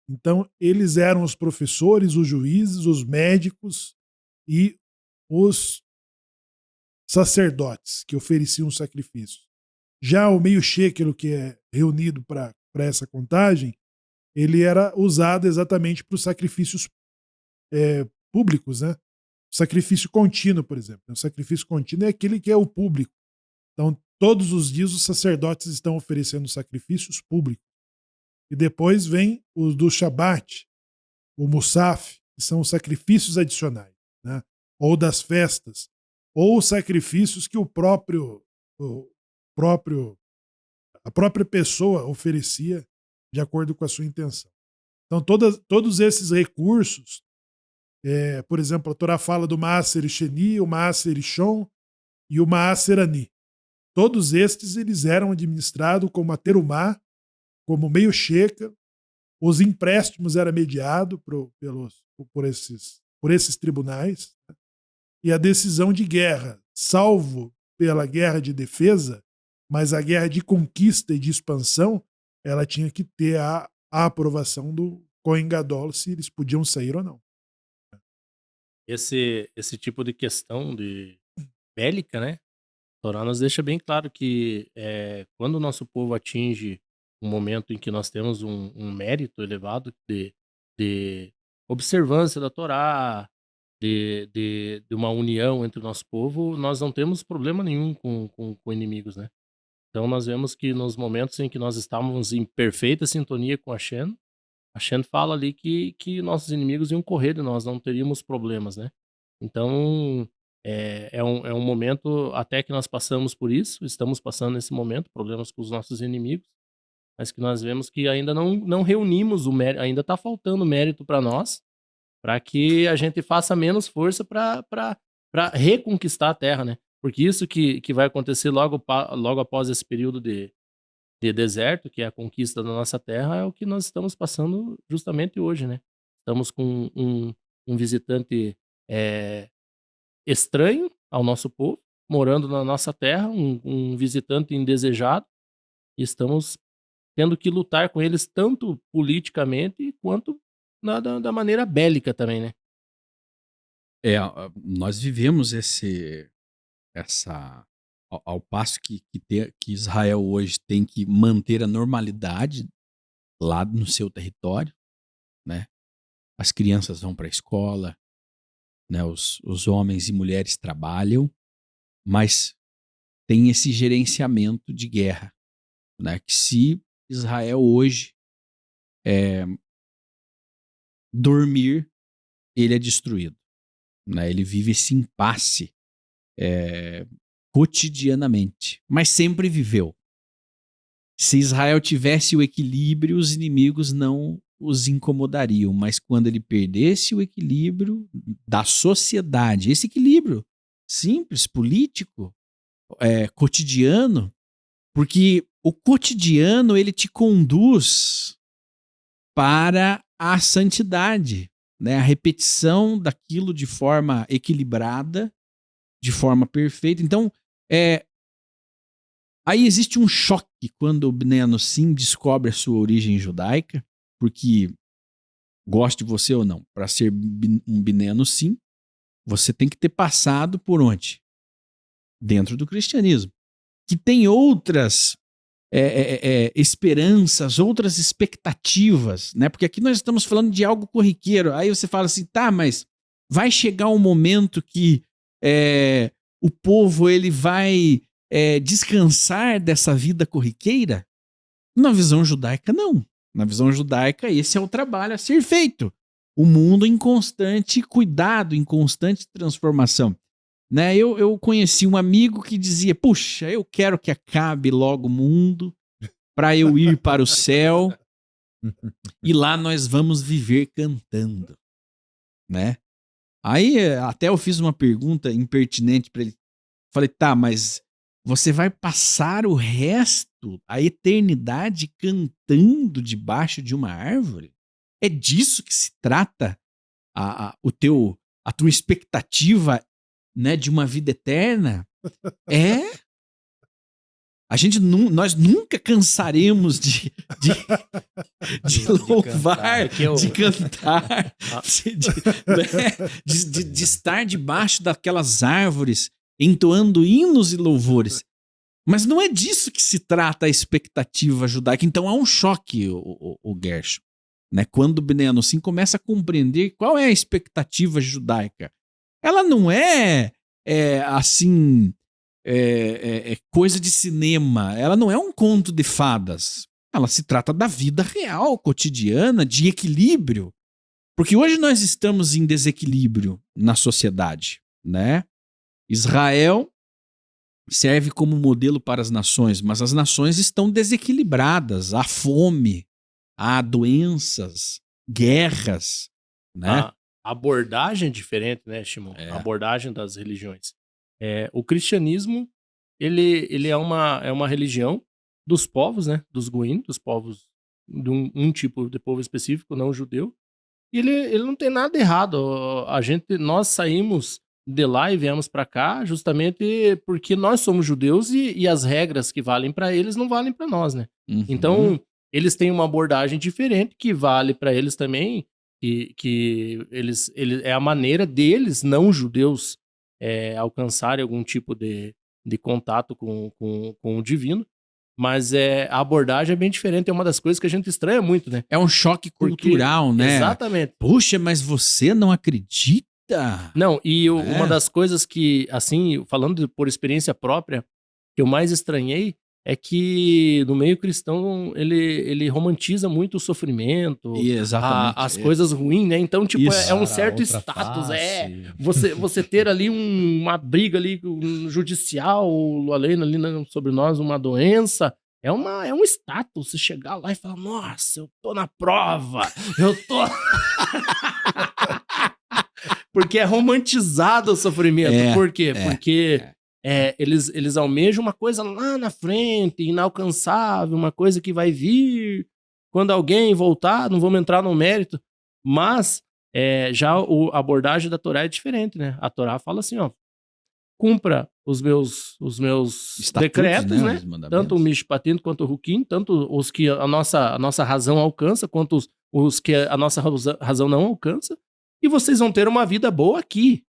Então, eles eram os professores, os juízes, os médicos e os sacerdotes que ofereciam sacrifícios. Já o meio shekel, que é reunido para essa contagem, ele era usado exatamente para os sacrifícios públicos, né? O sacrifício contínuo, por exemplo. O sacrifício contínuo é aquele que é o público. Então, todos os dias os sacerdotes estão oferecendo sacrifícios públicos. E depois vem os do Shabat, o Musaf, que são os sacrifícios adicionais, né? Ou das festas, ou os sacrifícios que a própria pessoa oferecia de acordo com a sua intenção. Então, todos esses recursos, por exemplo, a Torá fala do Maaser Sheni, o Maaser Rishon e o Maaser Ani. Todos estes eles eram administrados como a terumá, como meio shekel. Os empréstimos eram mediados por esses tribunais. Né? E a decisão de guerra, salvo pela guerra de defesa, mas a guerra de conquista e de expansão, ela tinha que ter a aprovação do Kohen Gadol se eles podiam sair ou não. Esse tipo de questão de bélica, né? A Torá nos deixa bem claro que quando o nosso povo atinge um momento em que nós temos um mérito elevado de observância da Torá, de uma união entre o nosso povo, nós não temos problema nenhum com inimigos, né? Então nós vemos que nos momentos em que nós estávamos em perfeita sintonia com a Hashem fala ali que nossos inimigos iam correr de nós, não teríamos problemas, né? Então é um momento até que nós passamos por isso, estamos passando nesse momento, problemas com os nossos inimigos, mas que nós vemos que ainda não reunimos o mérito, ainda está faltando mérito para nós, para que a gente faça menos força para reconquistar a terra, né? Porque isso que vai acontecer logo após esse período de deserto, que é a conquista da nossa terra, é o que nós estamos passando justamente hoje, né? Estamos com um visitante estranho ao nosso povo, morando na nossa terra, um visitante indesejado, e estamos tendo que lutar com eles tanto politicamente quanto da maneira bélica também, né? Nós vivemos ao passo que Israel hoje tem que manter a normalidade lá no seu território, né? As crianças vão para a escola, né? Os homens e mulheres trabalham, mas tem esse gerenciamento de guerra, né? Que se Israel hoje dormir, ele é destruído, né? Ele vive esse impasse cotidianamente, mas sempre viveu. Se Israel tivesse o equilíbrio, os inimigos não os incomodariam, mas quando ele perdesse o equilíbrio da sociedade, esse equilíbrio simples, político, cotidiano, porque o cotidiano ele te conduz para a santidade, né? A repetição daquilo de forma equilibrada, de forma perfeita. Então, aí existe um choque quando o Bnei Anussim descobre a sua origem judaica, porque, goste você ou não, para ser um Bnei Anussim, você tem que ter passado por onde? Dentro do cristianismo, que tem outras esperanças, outras expectativas, né? Porque aqui nós estamos falando de algo corriqueiro. Aí você fala assim, tá, mas vai chegar um momento que o povo ele vai descansar dessa vida corriqueira? Na visão judaica, não. Na visão judaica, esse é o trabalho a ser feito. O mundo em constante cuidado, em constante transformação. Né? Eu conheci um amigo que dizia, puxa, eu quero que acabe logo o mundo para eu ir para o céu e lá nós vamos viver cantando. Né? Aí até eu fiz uma pergunta impertinente para ele. Falei, tá, mas você vai passar o resto, a eternidade cantando debaixo de uma árvore? É disso que se trata a tua expectativa, né, de uma vida eterna? Nós nunca cansaremos de louvar, de cantar, de estar debaixo daquelas árvores, entoando hinos e louvores. Mas não é disso que se trata a expectativa judaica. Então há um choque, o Gershon, né? Quando o Bnei Anussim começa a compreender qual é a expectativa judaica. Ela não coisa de cinema. Ela não é um conto de fadas. Ela se trata da vida real, cotidiana, de equilíbrio. Porque hoje nós estamos em desequilíbrio na sociedade, né? Israel serve como modelo para as nações, mas as nações estão desequilibradas. Há fome, há doenças, guerras, né? A abordagem é diferente, né, Shimon? A abordagem das religiões. O cristianismo, ele é uma religião dos povos, né? Dos goim, dos povos de um tipo de povo específico, não judeu. E ele não tem nada errado. Nós saímos de lá e viemos para cá justamente porque nós somos judeus e as regras que valem para eles não valem para nós, né? Uhum. Então, eles têm uma abordagem diferente que vale para eles também, que é a maneira deles, não judeus, alcançarem algum tipo de contato com o divino. Mas a abordagem é bem diferente, é uma das coisas que a gente estranha muito, né? É um choque cultural, né? Exatamente. Puxa, mas você não acredita? Não, e uma das coisas que, assim, falando por experiência própria, que eu mais estranhei é que no meio cristão ele romantiza muito o sofrimento, as coisas ruins, né? Então, tipo, é um certo status, você ter ali uma briga ali judicial, além ali sobre nós, uma doença, é um status. Você chegar lá e falar, nossa, eu tô na prova, eu tô... Porque é romantizado o sofrimento. Por quê? Porque eles almejam uma coisa lá na frente, inalcançável, uma coisa que vai vir quando alguém voltar. Não vamos entrar no mérito, mas já a abordagem da Torá é diferente, né? A Torá fala assim, ó, cumpra os meus estatutos, decretos, né? Tanto o Mishpatim quanto o Hukim, tanto os que a nossa razão alcança, quanto os que a nossa razão não alcança. E vocês vão ter uma vida boa aqui.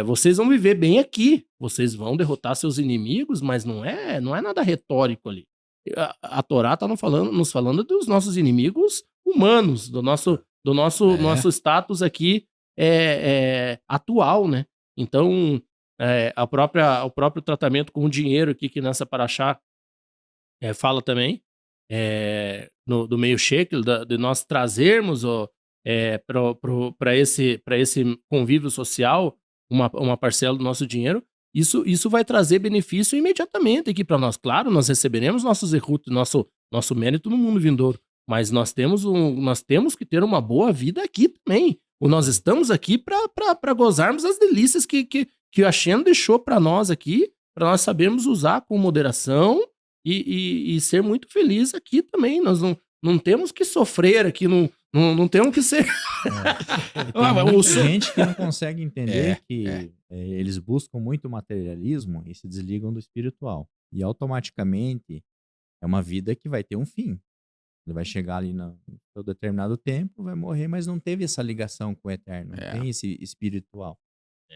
Vocês vão viver bem aqui. Vocês vão derrotar seus inimigos, mas não é nada retórico ali. A Torá está nos falando dos nossos inimigos humanos, do nosso status aqui atual, né? Então, o próprio tratamento com o dinheiro aqui, que nessa paraxá fala também, do meio shekel, de nós trazermos para esse convívio social uma parcela do nosso dinheiro, isso vai trazer benefício imediatamente aqui para nós. Claro, nós receberemos nossos erros, nosso mérito no mundo vindouro, mas nós temos que ter uma boa vida aqui também. Nós estamos aqui para gozarmos as delícias que o Hashem deixou para nós aqui, para nós sabermos usar com moderação e ser muito feliz aqui também. Nós não temos que sofrer aqui Não tem o que ser. Tem muita gente que não consegue entender que eles buscam muito materialismo e se desligam do espiritual. E automaticamente é uma vida que vai ter um fim. Ele vai chegar ali no seu determinado tempo, vai morrer, mas não teve essa ligação com o eterno, não tem esse espiritual.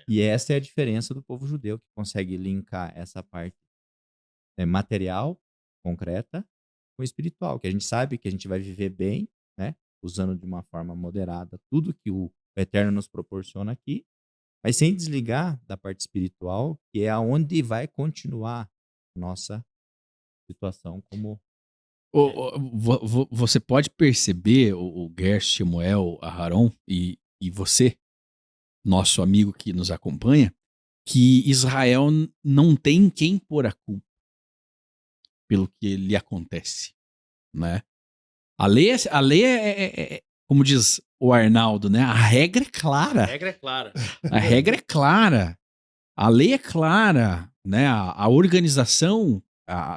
E essa é a diferença do povo judeu, que consegue linkar essa parte material, concreta, com o espiritual, que a gente sabe que a gente vai viver bem, né? Usando de uma forma moderada tudo que o eterno nos proporciona aqui, mas sem desligar da parte espiritual, que é aonde vai continuar a nossa situação como... Você pode perceber, o Gersh, Shemuel, Aharon e você, nosso amigo que nos acompanha, que Israel não tem quem pôr a culpa pelo que lhe acontece, né? A lei é, como diz o Arnaldo, né? A regra é clara. A regra é clara. A regra é clara. A lei é clara, né? A organização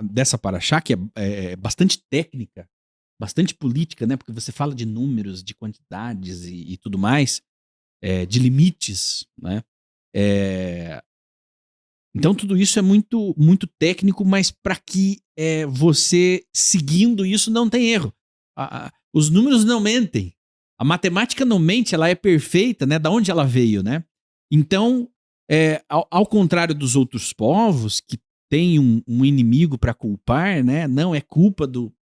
dessa paraxá, que é bastante técnica, bastante política, né? Porque você fala de números, de quantidades e tudo mais, de limites, né? Então tudo isso é muito, muito técnico, mas para que você seguindo isso não tem erro. Os números não mentem. A matemática não mente, ela é perfeita, né? Da onde ela veio, né? Então, ao contrário dos outros povos que tem um inimigo para culpar, né? Não é culpa do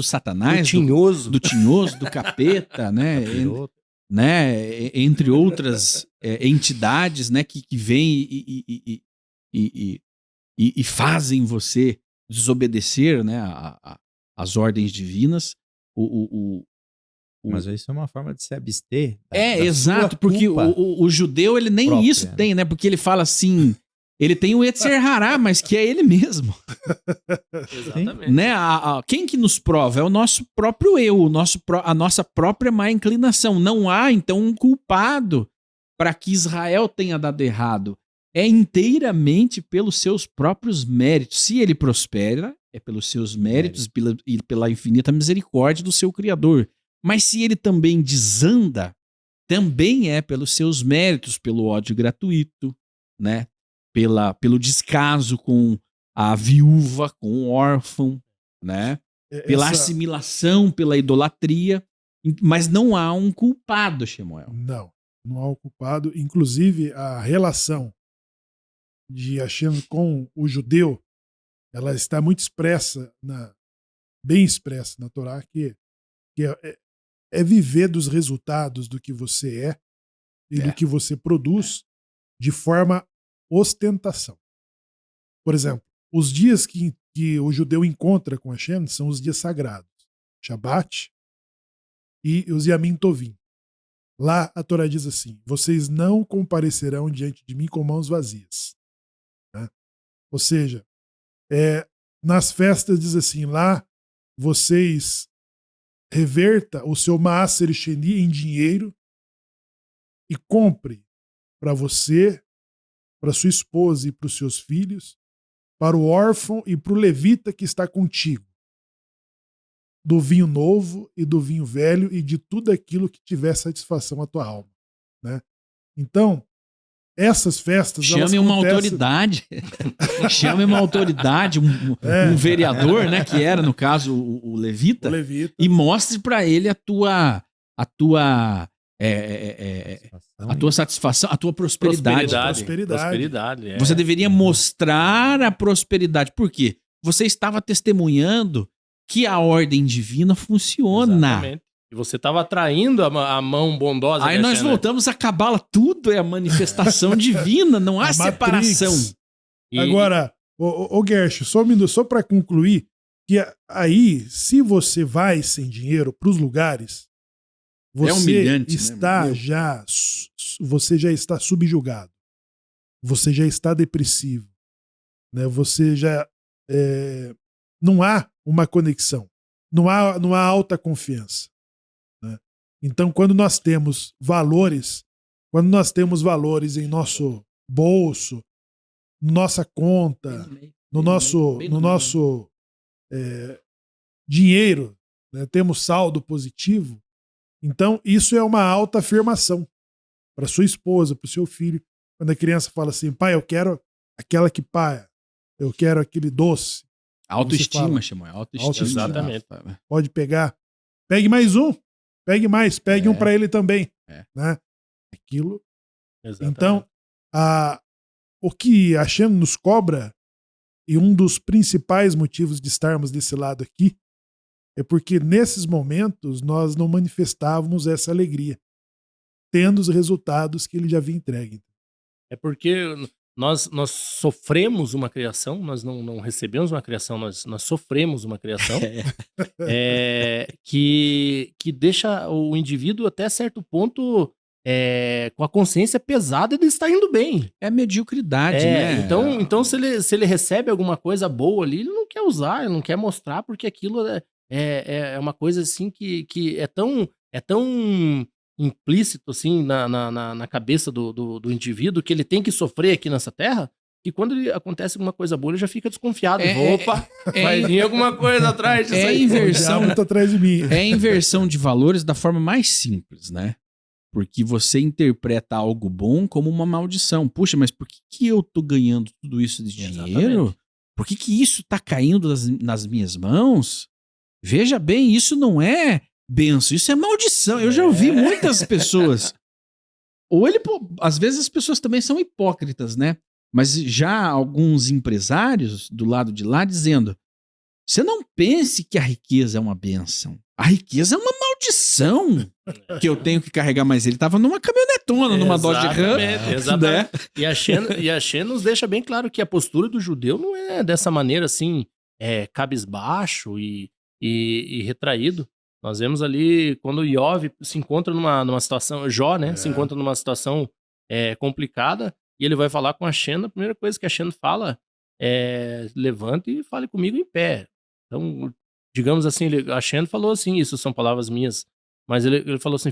Satanás, do tinhoso, do capeta, né? Entre outras entidades, né? Que vêm e fazem você desobedecer, né? As ordens divinas. Mas isso é uma forma de se abster. Exato, porque o judeu ele nem própria, isso tem, né? Porque ele fala assim, ele tem o Yetzer Hará, mas que é ele mesmo. Exatamente. Né? Quem que nos prova? É o nosso próprio eu, a nossa própria má inclinação. Não há, então, um culpado para que Israel tenha dado errado. É inteiramente pelos seus próprios méritos. Se ele prospera, é pelos seus méritos e pela infinita misericórdia do seu Criador. Mas se ele também desanda, também é pelos seus méritos, pelo ódio gratuito, né? Pelo descaso com a viúva, com o órfão, né? Pela assimilação, pela idolatria. Mas não há um culpado, Shemuel. Não há um culpado. Inclusive, a relação de Hashem com o judeu, ela está muito bem expressa na Torá, que é viver dos resultados do que você é e do que você produz de forma ostentação. Por exemplo, os dias que o judeu encontra com Hashem são os dias sagrados, Shabat e os Yamim Tovim. Lá a Torá diz assim: vocês não comparecerão diante de mim com mãos vazias. Né? Ou seja, nas festas diz assim, lá vocês reverta o seu Maaser Sheni em dinheiro e compre para você, para sua esposa e para os seus filhos, para o órfão e para o levita que está contigo, do vinho novo e do vinho velho e de tudo aquilo que tiver satisfação à tua alma. Né? Então, essas festas... Chame uma autoridade. Chame uma autoridade, um vereador, né? Que era, no caso, o levita. E mostre para ele a tua satisfação, a tua prosperidade. Prosperidade. Você deveria mostrar a prosperidade. Por quê? Você estava testemunhando que a ordem divina funciona. Exatamente. E você estava atraindo a mão bondosa. Aí nós voltamos a Cabala, tudo é a manifestação divina, não há separação. Agora, o Gersh, só para concluir, que aí, se você vai sem dinheiro para os lugares, você você já está subjugado, você já está depressivo, né? Você já não há uma conexão, não há alta confiança. Então, quando nós temos valores em nosso bolso, nossa conta, no nosso dinheiro né? Temos saldo positivo. Então, isso é uma autoafirmação para sua esposa, para o seu filho. Quando a criança fala assim, pai, eu quero aquela que paia, eu quero aquele doce. Autoestima, chamou. Autoestima. Exatamente. Pode pegar. Pegue mais um. Pegue mais. Pegue um para ele também. Né? Aquilo. Exatamente. Então, o que a Shem nos cobra, e um dos principais motivos de estarmos desse lado aqui, é porque nesses momentos nós não manifestávamos essa alegria, tendo os resultados que ele já havia entregue. É porque nós sofremos uma criação, nós não recebemos uma criação, nós sofremos uma criação que deixa o indivíduo até certo ponto com a consciência pesada de estar indo bem. É mediocridade, né? Então se ele recebe alguma coisa boa ali, ele não quer usar, ele não quer mostrar, porque aquilo é uma coisa assim que é tão implícito assim na cabeça do indivíduo que ele tem que sofrer aqui nessa terra, que quando acontece alguma coisa boa, ele já fica desconfiado. Opa, vai vir alguma coisa atrás disso aí. Inversão, tá atrás de mim. É inversão de valores da forma mais simples, né? Porque você interpreta algo bom como uma maldição. Puxa, mas por que eu tô ganhando tudo isso de dinheiro? Exatamente. Por que isso tá caindo nas minhas mãos? Veja bem, isso não é benção, isso é maldição. Eu já ouvi muitas pessoas. Às vezes as pessoas também são hipócritas, né? Mas já alguns empresários do lado de lá dizendo: você não pense que a riqueza é uma benção. A riqueza é uma maldição que eu tenho que carregar. Mais ele estava numa caminhonetona, numa Dodge Ram. Exatamente. Né? E a Shem nos deixa bem claro que a postura do judeu não é dessa maneira assim, cabisbaixo e retraído. Nós vemos ali quando Iov se encontra numa situação, Jó, né, se encontra numa situação complicada, e ele vai falar com a Shem. A primeira coisa que a Shem fala é: levante e fale comigo em pé. Então, digamos assim, a Shem falou assim, isso são palavras minhas, mas ele falou assim: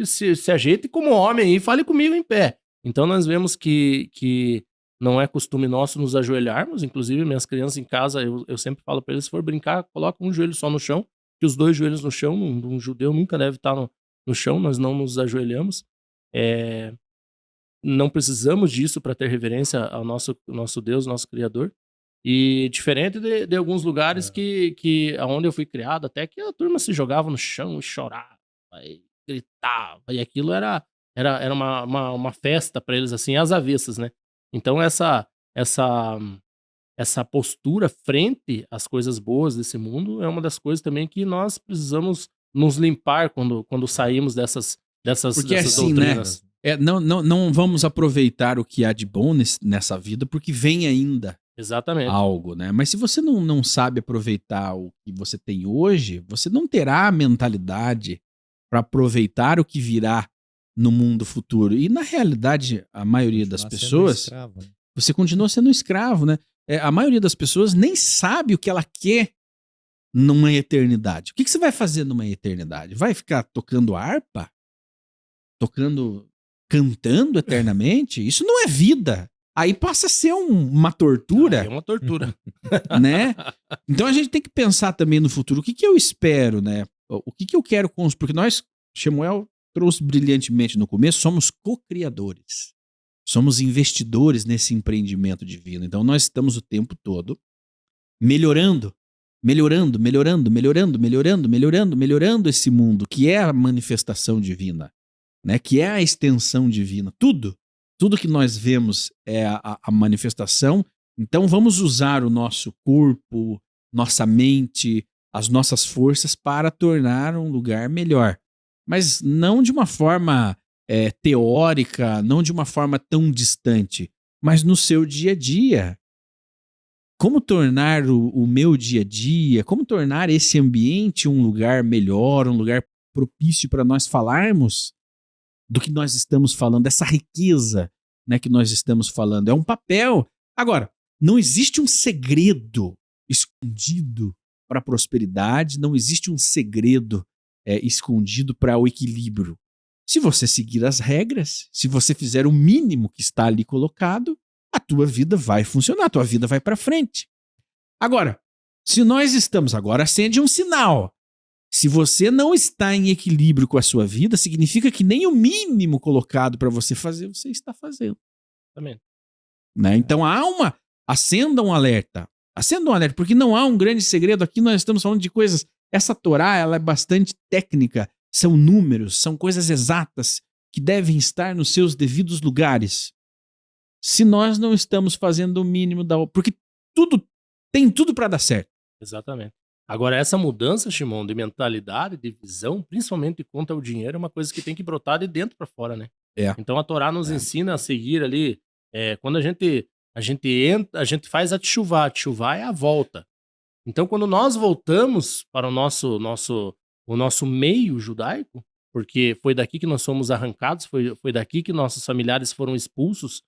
se ajeite como homem e fale comigo em pé. Então nós vemos que não é costume nosso nos ajoelharmos. Inclusive minhas crianças em casa, eu sempre falo para eles: se for brincar, coloca um joelho só no chão, que os dois joelhos no chão, um judeu nunca deve estar no chão, nós não nos ajoelhamos. Não precisamos disso para ter reverência ao nosso Deus, nosso Criador. E diferente de alguns lugares que onde eu fui criado, até que a turma se jogava no chão e chorava, e gritava, e aquilo era uma festa para eles, assim, às avessas, né? Então essa postura frente às coisas boas desse mundo é uma das coisas também que nós precisamos nos limpar quando saímos dessas porque assim, doutrinas. Né? Não vamos aproveitar o que há de bom nessa vida, porque vem ainda. Exatamente. Algo, né? Mas se você não sabe aproveitar o que você tem hoje, você não terá a mentalidade para aproveitar o que virá no mundo futuro. E na realidade, a maioria das pessoas, escravo, né? Você continua sendo escravo, né? A maioria das pessoas nem sabe o que ela quer numa eternidade. O que você vai fazer numa eternidade? Vai ficar tocando harpa? Cantando eternamente? Isso não é vida. Aí passa a ser uma tortura. É uma tortura. Né? Então a gente tem que pensar também no futuro. O que eu espero, né? O que eu quero construir? Porque nós, Shemuel trouxe brilhantemente no começo, somos co-criadores. Somos investidores nesse empreendimento divino. Então nós estamos o tempo todo melhorando esse mundo, que é a manifestação divina, né? Que é a extensão divina. Tudo que nós vemos é a manifestação. Então vamos usar o nosso corpo, nossa mente, as nossas forças para tornar um lugar melhor. Mas não de uma forma teórica, não de uma forma tão distante, mas no seu dia a dia. Como tornar o meu dia a dia, como tornar esse ambiente um lugar melhor, um lugar propício para nós falarmos do que nós estamos falando, dessa riqueza, né, que nós estamos falando. É um papel. Agora, não existe um segredo escondido para a prosperidade, não existe um segredo escondido para o equilíbrio. Se você seguir as regras, se você fizer o mínimo que está ali colocado, a tua vida vai funcionar, a tua vida vai para frente. Agora, se nós estamos agora, acende um sinal. Se você não está em equilíbrio com a sua vida, significa que nem o mínimo colocado para você fazer, você está fazendo. Também. Né? Então acenda um alerta. Acenda um alerta, porque não há um grande segredo. Aqui nós estamos falando de coisas. Essa Torá, ela é bastante técnica. São números, são coisas exatas que devem estar nos seus devidos lugares. Se nós não estamos fazendo o mínimo porque tem tudo para dar certo. Exatamente. Agora, essa mudança, Shimon, de mentalidade, de visão, principalmente quanto ao dinheiro, é uma coisa que tem que brotar de dentro para fora, né? Então a Torá nos ensina a seguir ali. Quando a gente entra, a gente faz a teshuvá. A teshuvá é a volta. Então, quando nós voltamos para o nosso meio judaico, porque foi daqui que nós fomos arrancados, foi daqui que nossos familiares foram expulsos,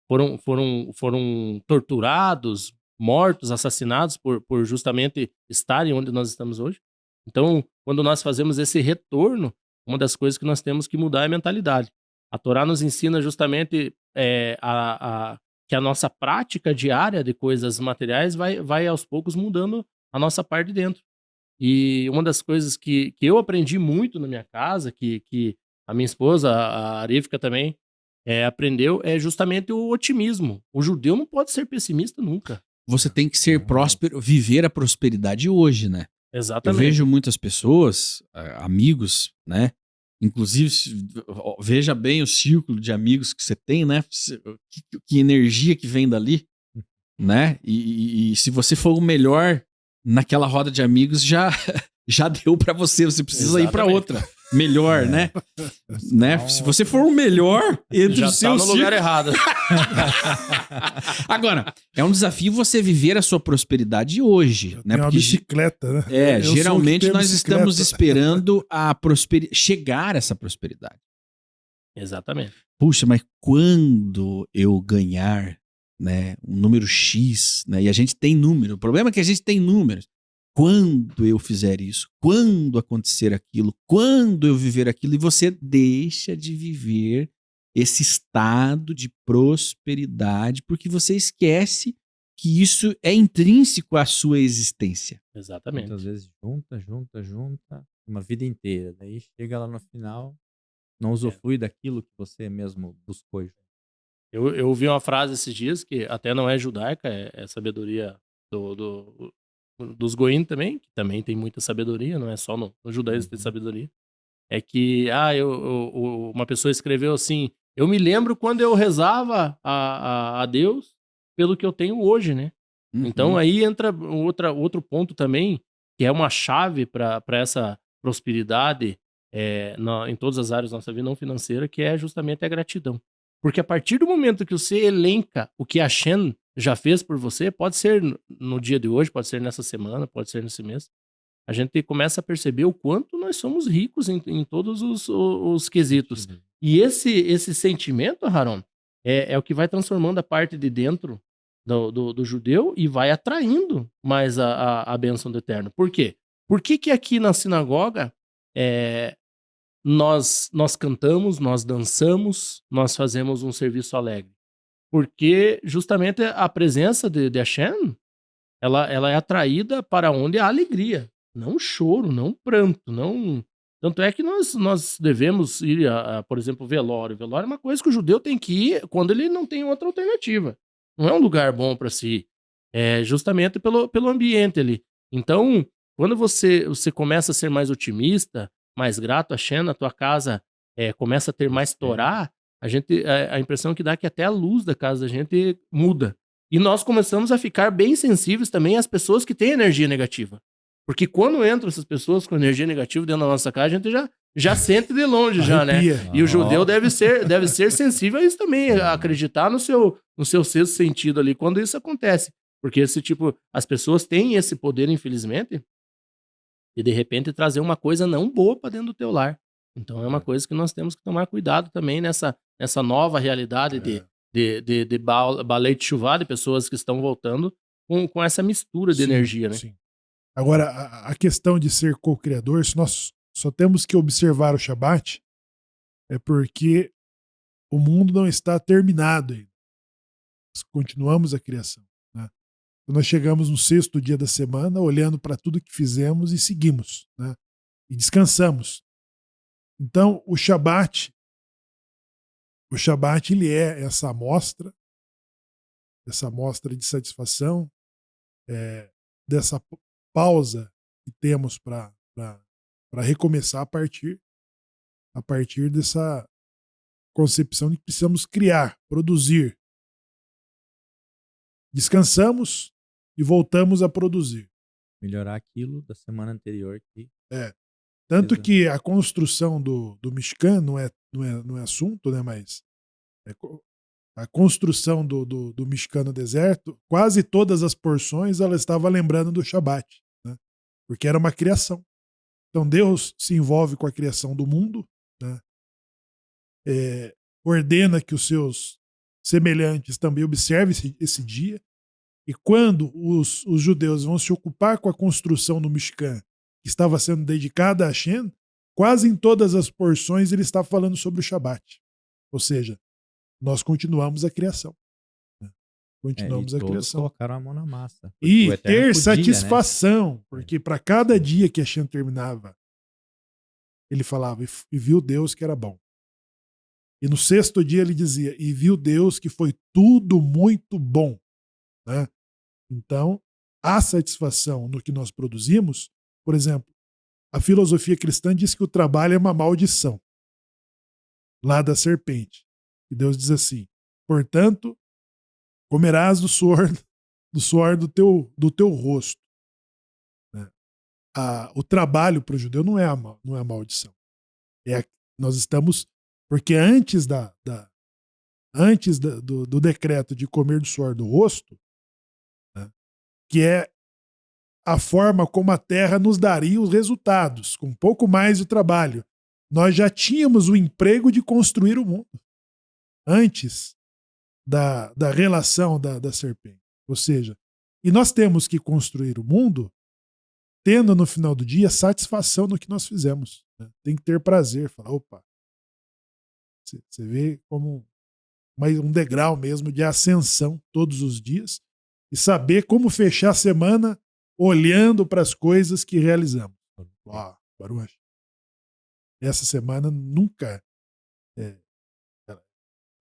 foram torturados, mortos, assassinados por justamente estarem onde nós estamos hoje. Então, quando nós fazemos esse retorno, uma das coisas que nós temos que mudar é a mentalidade. A Torá nos ensina justamente que a nossa prática diária de coisas materiais vai aos poucos mudando a nossa parte de dentro. E uma das coisas que eu aprendi muito na minha casa, que a minha esposa, a Arifka também, aprendeu, é justamente o otimismo. O judeu não pode ser pessimista nunca. Você tem que ser próspero, viver a prosperidade hoje, né? Exatamente. Eu vejo muitas pessoas, amigos, né? Inclusive, veja bem o círculo de amigos que você tem, né? Que energia que vem dali, né? E se você for o melhor naquela roda de amigos, já deu pra você. Você precisa ir pra outra. Melhor, né? Se você for o melhor entre os seus já tá no lugar errado. Agora, é um desafio você viver a sua prosperidade hoje, né? Porque uma bicicleta, né? Geralmente nós estamos esperando chegar a essa prosperidade. Exatamente. Puxa, mas quando eu ganhar, né, um número X, né? E a gente tem número. O problema é que a gente tem números. Quando eu fizer isso, quando acontecer aquilo, quando eu viver aquilo, e você deixa de viver esse estado de prosperidade, porque você esquece que isso é intrínseco à sua existência. Exatamente. Muitas vezes junta, uma vida inteira. Daí chega lá no final, não usufrui daquilo que você mesmo buscou. Eu ouvi uma frase esses dias, que até não é judaica, é sabedoria dos goim também, que também tem muita sabedoria, não é só no judaísmo tem sabedoria. É que uma pessoa escreveu assim: eu me lembro quando eu rezava a Deus pelo que eu tenho hoje, né? Então aí entra outro ponto também, que é uma chave para essa prosperidade em todas as áreas da nossa vida não financeira, que é justamente a gratidão. Porque a partir do momento que você elenca o que a Hashem já fez por você, pode ser no dia de hoje, pode ser nessa semana, pode ser nesse mês, a gente começa a perceber o quanto nós somos ricos em todos os quesitos. E esse sentimento, Haron, é o que vai transformando a parte de dentro do judeu e vai atraindo mais a bênção do Eterno. Por quê? Por que aqui na sinagoga nós cantamos, nós dançamos, nós fazemos um serviço alegre? Porque justamente a presença de Hashem, ela é atraída para onde há alegria, não choro, não pranto, não... Tanto é que nós devemos ir, por exemplo, velório. Velório é uma coisa que o judeu tem que ir quando ele não tem outra alternativa. Não é um lugar bom para se ir. É justamente pelo ambiente ali. Então, quando você começa a ser mais otimista, mais grato a Hashem, a tua casa começa a ter mais Torá, a impressão que dá é que até a luz da casa da gente muda. E nós começamos a ficar bem sensíveis também às pessoas que têm energia negativa. Porque quando entram essas pessoas com energia negativa dentro da nossa casa, a gente já sente de longe, já, né? E o judeu deve ser sensível a isso também, a acreditar no seu sexto sentido ali, quando isso acontece. Porque as pessoas têm esse poder, infelizmente, de repente trazer uma coisa não boa para dentro do teu lar. Então é uma coisa que nós temos que tomar cuidado também nessa nova realidade de balei de chuva, de pessoas que estão voltando com essa mistura de energia, né? Sim. Agora, a questão de ser co-criador, se nós só temos que observar o Shabat, é porque o mundo não está terminado ainda. Nós continuamos a criação. Né? Então nós chegamos no 6º dia da semana, olhando para tudo que fizemos e seguimos, né? E descansamos. Então o Shabat ele é essa amostra de satisfação, dessa pausa que temos para recomeçar a partir dessa concepção de que precisamos criar, produzir. Descansamos e voltamos a produzir. Melhorar aquilo da semana anterior. Tanto que a construção do Mishkan não é assunto, né? Mas a construção do Mishkan no deserto, quase todas as porções ela estava lembrando do Shabat, né? Porque era uma criação. Então Deus se envolve com a criação do mundo, né? Ordena que os seus semelhantes também observem esse dia. E quando os judeus vão se ocupar com a construção do Mishkan, que estava sendo dedicada a Hashem, quase em todas as porções ele está falando sobre o Shabat. Ou seja, nós continuamos a criação. Né? Continuamos a criação. Colocaram a mão na massa. E ter satisfação, né? Porque para cada dia que Hashem terminava, ele falava, e viu Deus que era bom. E no 6º dia ele dizia, e viu Deus que foi tudo muito bom. Né? Então, a satisfação no que nós produzimos, por exemplo, a filosofia cristã diz que o trabalho é uma maldição, lá da serpente. E Deus diz assim, portanto, comerás do suor do teu rosto. Né? O trabalho para o judeu não é a maldição. Nós estamos, porque antes do decreto de comer do suor do rosto, né, que é a forma como a terra nos daria os resultados, com um pouco mais de trabalho. Nós já tínhamos o emprego de construir o mundo, antes da relação da serpente. Ou seja, e nós temos que construir o mundo tendo no final do dia satisfação no que nós fizemos. Né? Tem que ter prazer, falar, opa, você vê como um degrau mesmo de ascensão todos os dias e saber como fechar a semana olhando para as coisas que realizamos. Baruch. Essa semana nunca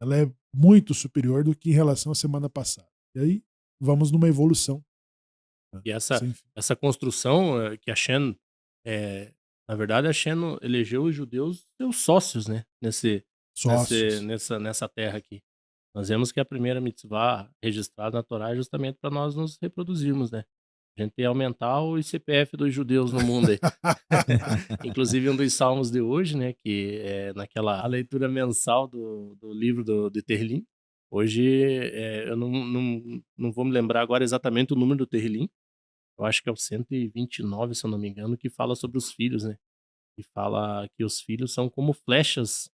ela é muito superior do que em relação à semana passada. E aí vamos numa evolução. Né? E essa construção que a Hashem, na verdade a Hashem elegeu os judeus seus sócios, né? Nessa terra aqui. Nós vemos que a primeira mitzvah registrada na Torá é justamente para nós nos reproduzirmos, né? A gente aumentar o ICPF dos judeus no mundo aí. Inclusive um dos salmos de hoje, né? Que é naquela leitura mensal do livro de Terlim. Hoje eu não vou me lembrar agora exatamente o número do Terlim. Eu acho que é o 129, se eu não me engano, que fala sobre os filhos, né? Que fala que os filhos são como flechas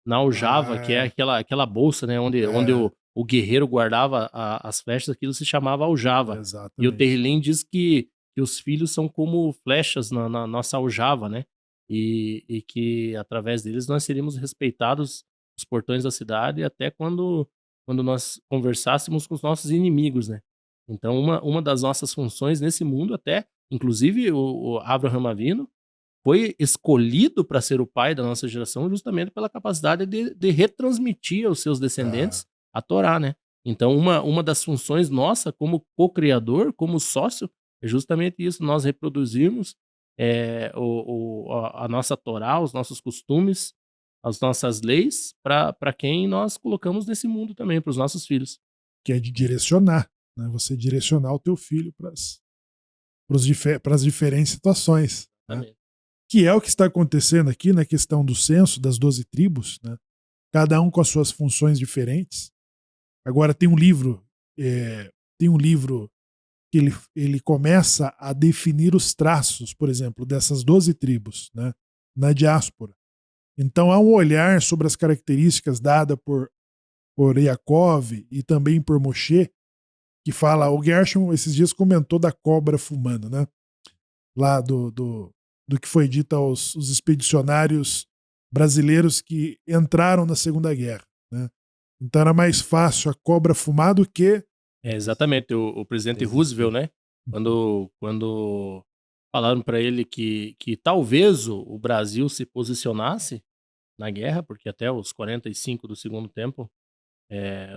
na aljava, que é aquela bolsa, né? Onde o guerreiro guardava as flechas, aquilo se chamava aljava. Exatamente. E o Terlim diz que os filhos são como flechas na nossa aljava, né? E que através deles nós seríamos respeitados os portões da cidade até quando nós conversássemos com os nossos inimigos, né? Então uma das nossas funções nesse mundo até, inclusive o Abraham Avinu, foi escolhido para ser o pai da nossa geração justamente pela capacidade de retransmitir aos seus descendentes a Torá, né? Então, uma das funções nossa como co-criador, como sócio, é justamente isso, nós reproduzirmos a nossa Torá, os nossos costumes, as nossas leis, para quem nós colocamos nesse mundo também, para os nossos filhos. Que é de direcionar, né? Você direcionar o teu filho para as diferentes situações. Né? Que é o que está acontecendo aqui na questão do censo das 12 tribos, né? Cada um com as suas funções diferentes. Agora tem um livro que ele começa a definir os traços, por exemplo, dessas 12 tribos, né? Na diáspora. Então há um olhar sobre as características dadas por Yaakov e também por Moshe, que fala, o Gershom esses dias comentou da cobra fumando, né? Lá do que foi dito aos expedicionários brasileiros que entraram na Segunda Guerra. Né? Então era mais fácil a cobra fumar do que Exatamente, o presidente Roosevelt, né? Quando falaram para ele que talvez o Brasil se posicionasse na guerra, porque até os 45 do segundo tempo,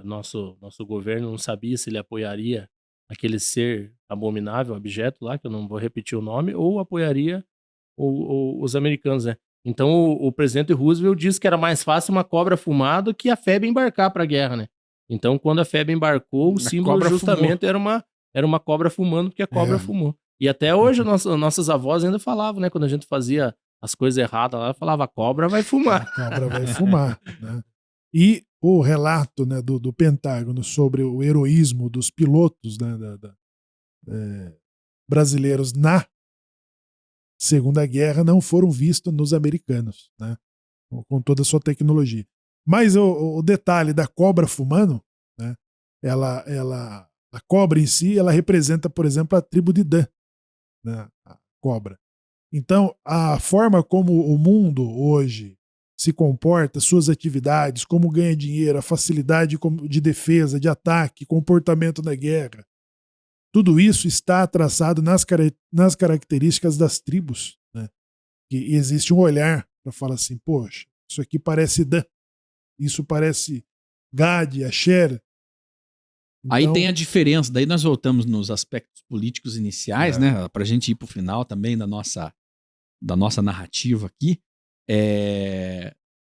nosso governo não sabia se ele apoiaria aquele ser abominável, abjeto lá, que eu não vou repetir o nome, ou apoiaria os americanos, né? Então o presidente Roosevelt disse que era mais fácil uma cobra fumar do que a FEB embarcar para a guerra, né? Então quando a FEB embarcou, o símbolo justamente era uma cobra fumando, porque a cobra fumou. E até hoje nossas avós ainda falavam, né? Quando a gente fazia as coisas erradas lá, falava, a cobra vai fumar. A cobra vai fumar, né? E o relato, né, do Pentágono sobre o heroísmo dos pilotos, né, brasileiros na Segunda Guerra não foram vistos nos americanos, né, com toda a sua tecnologia. Mas o detalhe da cobra fumando, né, a cobra em si, ela representa, por exemplo, a tribo de Dan, né, a cobra. Então, a forma como o mundo hoje se comporta, suas atividades, como ganha dinheiro, a facilidade de defesa, de ataque, comportamento na guerra, tudo isso está traçado nas características das tribos, né? Que existe um olhar para falar assim, poxa, isso aqui parece Dan, isso parece Gad, Asher. Então, aí tem a diferença, daí nós voltamos nos aspectos políticos iniciais, né? Para a gente ir para o final também da nossa narrativa aqui.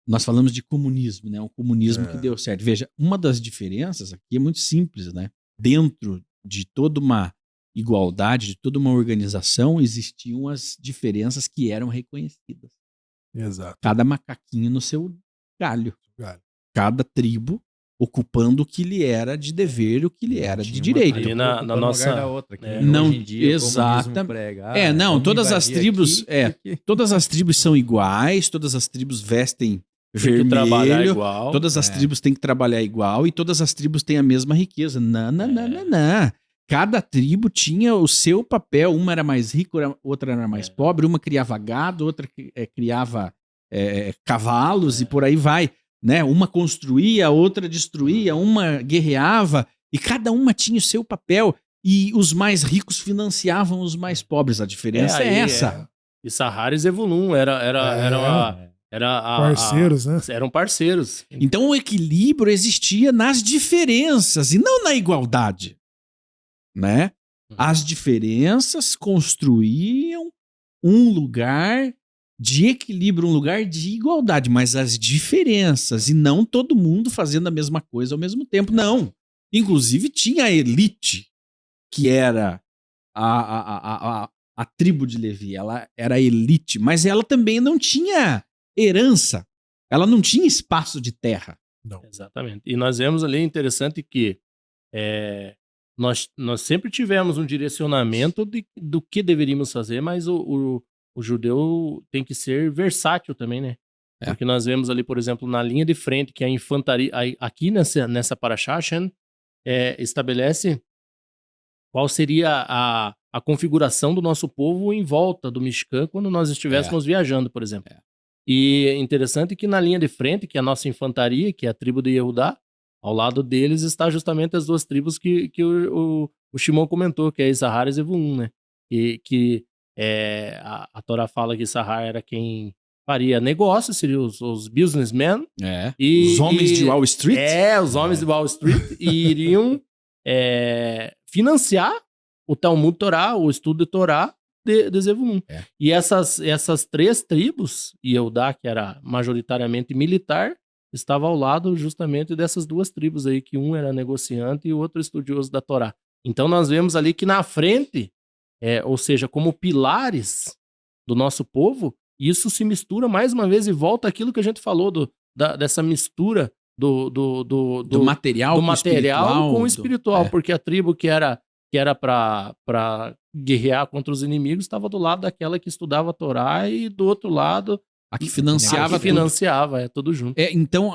Nós falamos de comunismo, né? Um comunismo que deu certo. Veja, uma das diferenças aqui é muito simples, né? Dentro de toda uma igualdade, de toda uma organização, existiam as diferenças que eram reconhecidas. Exato. Cada macaquinho no seu galho. Cada tribo ocupando o que lhe era de dever e o que lhe era de direito. Ali na nossa da outra, não, hoje em dia, exatamente. Todas as tribos, todas as tribos são iguais, todas as tribos vestem vermelho, igual, todas as tribos têm que trabalhar igual e todas as tribos têm a mesma riqueza. Não. Cada tribo tinha o seu papel, uma era mais rica, outra era mais pobre, uma criava gado, outra criava cavalos e por aí vai. Né? Uma construía, outra destruía, uma guerreava e cada uma tinha o seu papel e os mais ricos financiavam os mais pobres. A diferença é essa. E Sahara e Zevulun era parceiros, né? Eram parceiros. Então o equilíbrio existia nas diferenças e não na igualdade, né? As diferenças construíam um lugar de equilíbrio, um lugar de igualdade, mas as diferenças e não todo mundo fazendo a mesma coisa ao mesmo tempo, não. Inclusive tinha a elite, que era a tribo de Levi, ela era a elite, mas ela também não tinha herança, ela não tinha espaço de terra. Não. Exatamente. E nós vemos ali, interessante que nós sempre tivemos um direcionamento do que deveríamos fazer, mas o judeu tem que ser versátil também, né? Porque nós vemos ali, por exemplo, na linha de frente, que a infantaria, aqui nessa Parashá, Hashem estabelece qual seria a configuração do nosso povo em volta do Mishkan quando nós estivéssemos viajando, por exemplo. E é interessante que na linha de frente, que é a nossa infantaria, que é a tribo de Yehudá, ao lado deles está justamente as duas tribos que o Shimon comentou, que é Issachar e Zevulun, né? A Torá fala que Issachar era quem faria negócio, seriam os businessmen. Os homens de Wall Street. Os homens de Wall Street e iriam financiar o Talmud Torá, o estudo de Torá de Zevulun. E essas três tribos, Yehudá, que era majoritariamente militar, estava ao lado justamente dessas duas tribos aí, que um era negociante e o outro estudioso da Torá. Então nós vemos ali que na frente, ou seja, como pilares do nosso povo, isso se mistura mais uma vez e volta àquilo que a gente falou dessa mistura do material com o espiritual, porque a tribo que era para guerrear contra os inimigos estava do lado daquela que estudava a Torá e do outro lado a que financiava tudo junto. Então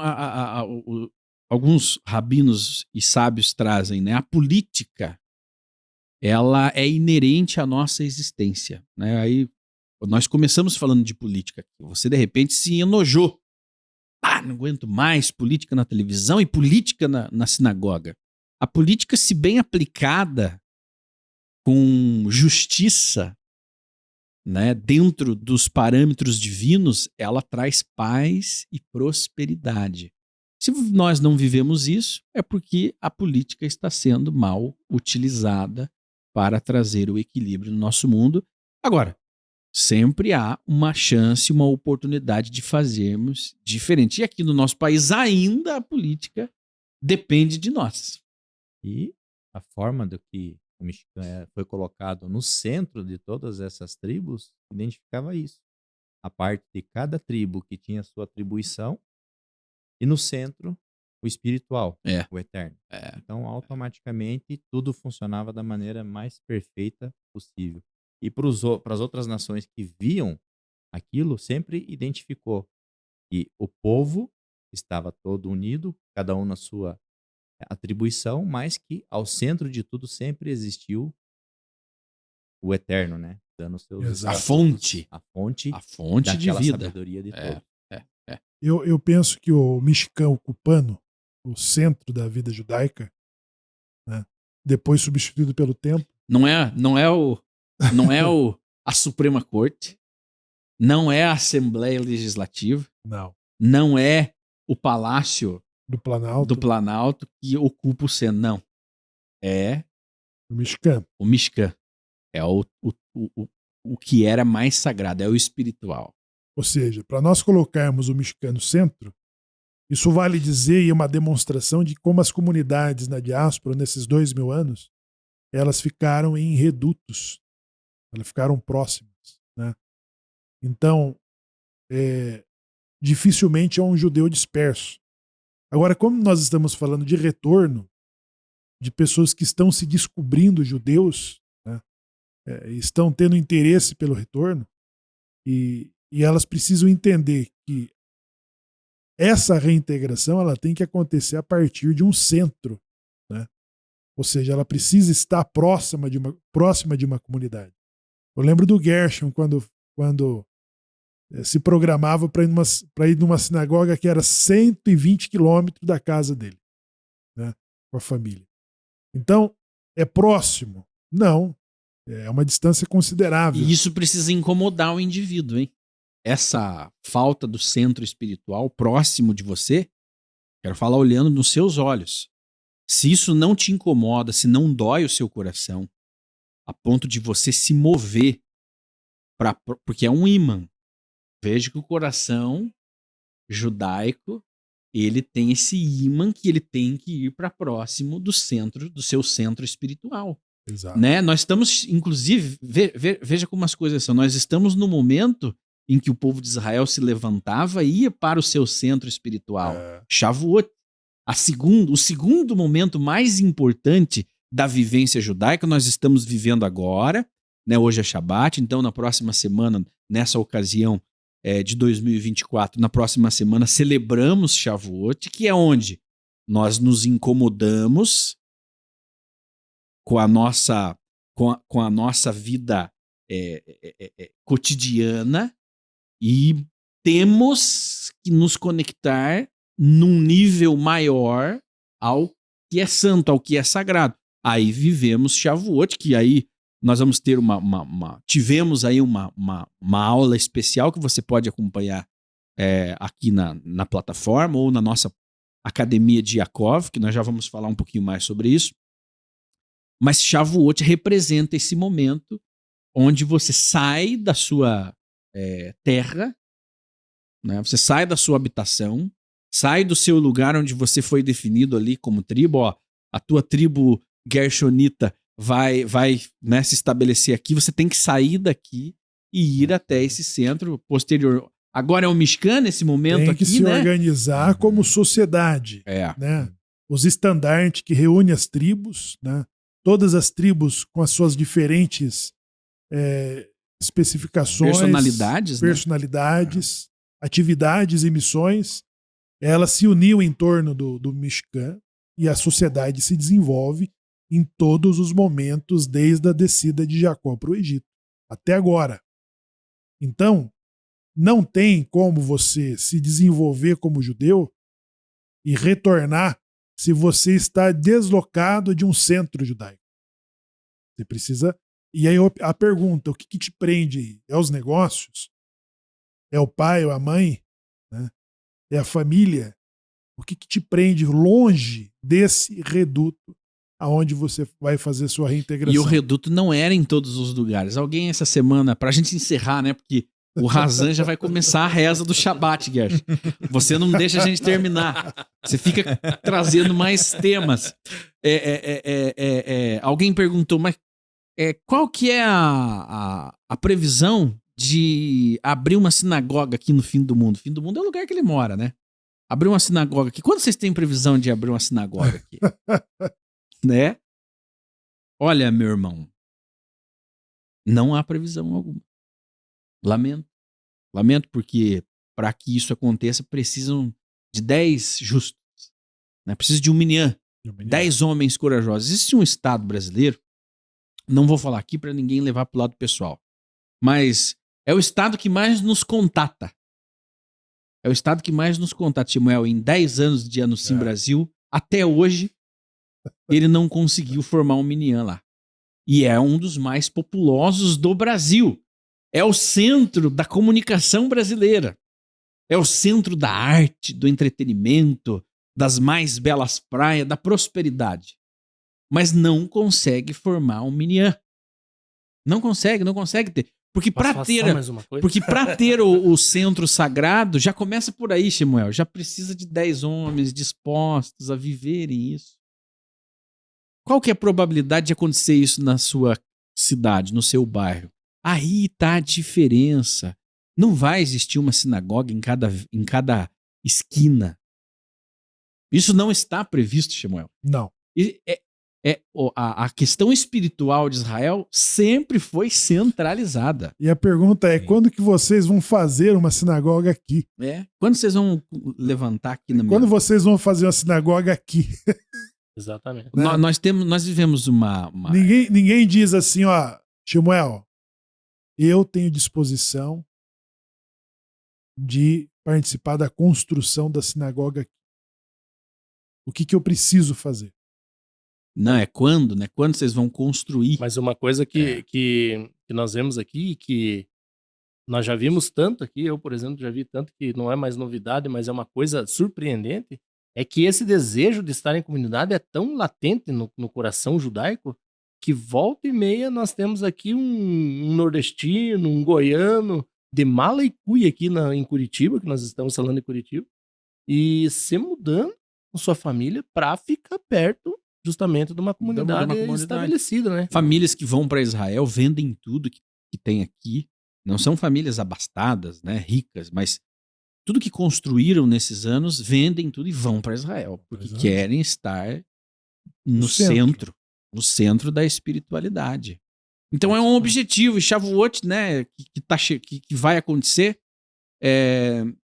alguns rabinos e sábios trazem, né? A política, ela é inerente à nossa existência, né? Aí nós começamos falando de política. Você de repente se enojou. Não aguento mais política na televisão e política na sinagoga. A política, se bem aplicada com justiça, né, dentro dos parâmetros divinos, ela traz paz e prosperidade. Se nós não vivemos isso, é porque a política está sendo mal utilizada para trazer o equilíbrio no nosso mundo. Agora, sempre há uma chance, uma oportunidade de fazermos diferente. E aqui no nosso país ainda a política depende de nós. E a forma do que o Michigan foi colocado no centro de todas essas tribos identificava isso. A parte de cada tribo que tinha sua atribuição e no centro o espiritual, o eterno. Então, automaticamente, tudo funcionava da maneira mais perfeita possível. E para as outras nações que viam aquilo, sempre identificou que o povo estava todo unido, cada um na sua atribuição, mas que ao centro de tudo sempre existiu o eterno, né? Dando seus a fonte de vida, sabedoria de todos. Eu penso que o Michigan, o Cupano, o centro da vida judaica, né, depois substituído pelo templo, não é a Suprema Corte, não é a Assembleia Legislativa, não é o Palácio do Planalto que ocupa o centro, não. É o Michigan. É o que era mais sagrado, é o espiritual. Ou seja, para nós colocarmos o Michigan no centro, isso vale dizer e é uma demonstração de como as comunidades na diáspora, nesses 2000 anos, elas ficaram em redutos, elas ficaram próximas, né? Então, dificilmente é um judeu disperso. Agora, como nós estamos falando de retorno, de pessoas que estão se descobrindo judeus, né, estão tendo interesse pelo retorno, e elas precisam entender que essa reintegração ela tem que acontecer a partir de um centro, né? Ou seja, ela precisa estar próxima de uma comunidade. Eu lembro do Gershon quando se programava para ir numa sinagoga que era 120 quilômetros da casa dele, né, com a família. Então, é próximo? Não. É uma distância considerável. E isso precisa incomodar o indivíduo, hein? Essa falta do centro espiritual próximo de você, quero falar olhando nos seus olhos. Se isso não te incomoda, se não dói o seu coração, a ponto de você se mover, porque é um ímã. Veja que o coração judaico, ele tem esse ímã que ele tem que ir para próximo do seu centro espiritual. Exato. Né? Nós estamos, inclusive, veja como as coisas são, nós estamos no momento em que o povo de Israel se levantava e ia para o seu centro espiritual. Shavuot. O segundo momento mais importante da vivência judaica nós estamos vivendo agora, né? Hoje é Shabat, então na próxima semana, nessa ocasião de 2024, na próxima semana celebramos Shavuot, que é onde nós nos incomodamos com a nossa vida cotidiana e temos que nos conectar num nível maior ao que é santo, ao que é sagrado. Aí vivemos Shavuot, que aí nós vamos ter tivemos aí uma aula especial que você pode acompanhar aqui na plataforma ou na nossa Academia de Yaakov, que nós já vamos falar um pouquinho mais sobre isso. Mas Shavuot representa esse momento onde você sai da sua terra, né? Você sai da sua habitação, sai do seu lugar onde você foi definido ali como tribo. Ó, a tua tribo gershonita vai né, se estabelecer aqui. Você tem que sair daqui e ir até esse centro posterior. Agora é o Mishkan nesse momento aqui, né? Tem que se organizar como sociedade. Né? Os estandartes que reúnem as tribos, né? Todas as tribos com as suas diferentes especificações, personalidades, atividades e missões, elas se uniam em torno do Mishkan e a sociedade se desenvolve em todos os momentos desde a descida de Jacó para o Egito, até agora. Então, não tem como você se desenvolver como judeu e retornar se você está deslocado de um centro judaico. Você precisa... E aí a pergunta, o que te prende aí? É os negócios? É o pai ou a mãe? Né? É a família? O que te prende longe desse reduto aonde você vai fazer sua reintegração? E o reduto não era em todos os lugares. Alguém essa semana, pra gente encerrar, né? Porque o Razan já vai começar a reza do Shabat, Gersh. Você não deixa a gente terminar. Você fica trazendo mais temas. Alguém perguntou, mas qual que é a previsão de abrir uma sinagoga aqui no fim do mundo? Fim do mundo é o lugar que ele mora, né? Abrir uma sinagoga aqui. Quando vocês têm previsão de abrir uma sinagoga aqui? Né? Olha, meu irmão, não há previsão alguma. Lamento. Lamento porque para que isso aconteça precisam de 10 justos. Né? Precisa de um minyan. 10 homens corajosos. Existe um estado brasileiro, não vou falar aqui para ninguém levar para o lado pessoal, mas é o estado que mais nos contata. É o estado que mais nos contata, Samuel. Em 10 anos de Anusim Brasil, até hoje, ele não conseguiu formar um minyan lá. E é um dos mais populosos do Brasil. É o centro da comunicação brasileira. É o centro da arte, do entretenimento, das mais belas praias, da prosperidade. Mas não consegue formar um minyan. Não consegue ter. Porque para ter o centro sagrado, já começa por aí, Samuel. Já precisa de 10 homens dispostos a viverem isso. Qual que é a probabilidade de acontecer isso na sua cidade, no seu bairro? Aí está a diferença. Não vai existir uma sinagoga em cada esquina. Isso não está previsto, Samuel. Não. A questão espiritual de Israel sempre foi centralizada. E a pergunta é, quando que vocês vão fazer uma sinagoga aqui? Quando vocês vão levantar aqui na minha... Quando vocês vão fazer uma sinagoga aqui? Exatamente. Né? Nós vivemos uma... Ninguém diz assim, ó, Samuel, eu tenho disposição de participar da construção da sinagoga aqui. O que eu preciso fazer? Não, é quando, né? Quando vocês vão construir. Mas uma coisa que nós vemos aqui, que nós já vimos tanto aqui, eu, por exemplo, já vi tanto que não é mais novidade, mas é uma coisa surpreendente, é que esse desejo de estar em comunidade é tão latente no coração judaico que volta e meia nós temos aqui um nordestino, um goiano, de mala e cuia aqui em Curitiba, que nós estamos falando em Curitiba, e se mudando com sua família para ficar perto justamente de uma comunidade estabelecida, né? Famílias que vão para Israel vendem tudo que tem aqui. Não são famílias abastadas, né, ricas, mas tudo que construíram nesses anos vendem tudo e vão para Israel, porque querem estar no centro da espiritualidade. Então é um objetivo, e Shavuot, né, que vai acontecer,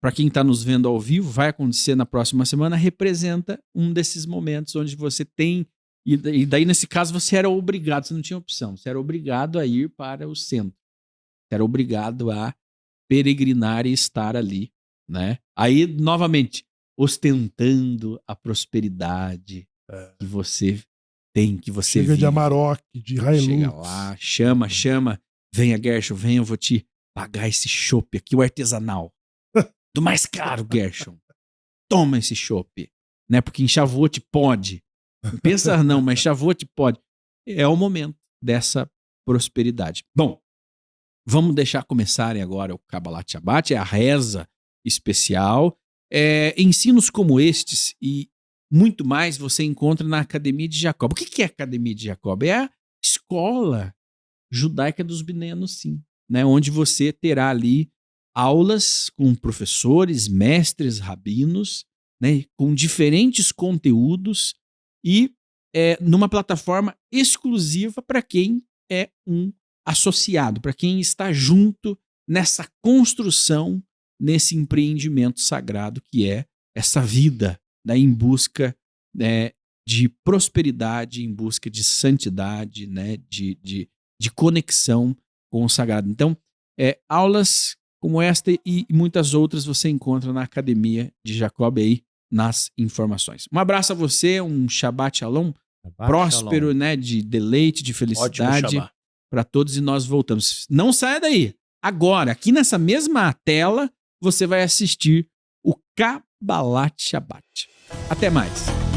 para quem está nos vendo ao vivo, vai acontecer na próxima semana, representa um desses momentos onde você tem, e daí nesse caso você era obrigado, você não tinha opção, você era obrigado a ir para o centro, você era obrigado a peregrinar e estar ali, né? Aí, novamente, ostentando a prosperidade que você tem, que você chega vive. De Amarok, de Hilux. Chega lá, chama, venha Gershon, venha, eu vou te pagar esse chopp aqui, o artesanal. Do mais caro, Gershon. Toma esse chopp. Né? Porque em Shavuot pode. Pensa não, mas Shavuot pode. É o momento dessa prosperidade. Bom, vamos deixar começarem agora o Kabbalat Shabbat, é a reza especial. Ensinos como estes e muito mais você encontra na Academia de Jacob. O que é a Academia de Jacob? É a escola judaica dos Bnei Anossim, né? Onde você terá ali aulas com professores, mestres, rabinos, né, com diferentes conteúdos e numa plataforma exclusiva para quem é um associado, para quem está junto nessa construção, nesse empreendimento sagrado que é essa vida, né, em busca de prosperidade, em busca de santidade, né, de conexão com o sagrado. Então, aulas como esta e muitas outras você encontra na Academia de Jacob aí. nas informações. Um abraço a você, um Shabbat Shalom Shabbat próspero, Shalom. né, de deleite, de felicidade Ótimo para todos, e nós voltamos. Não saia daí. Agora, aqui nessa mesma tela, você vai assistir o Kabbalat Shabbat. Até mais.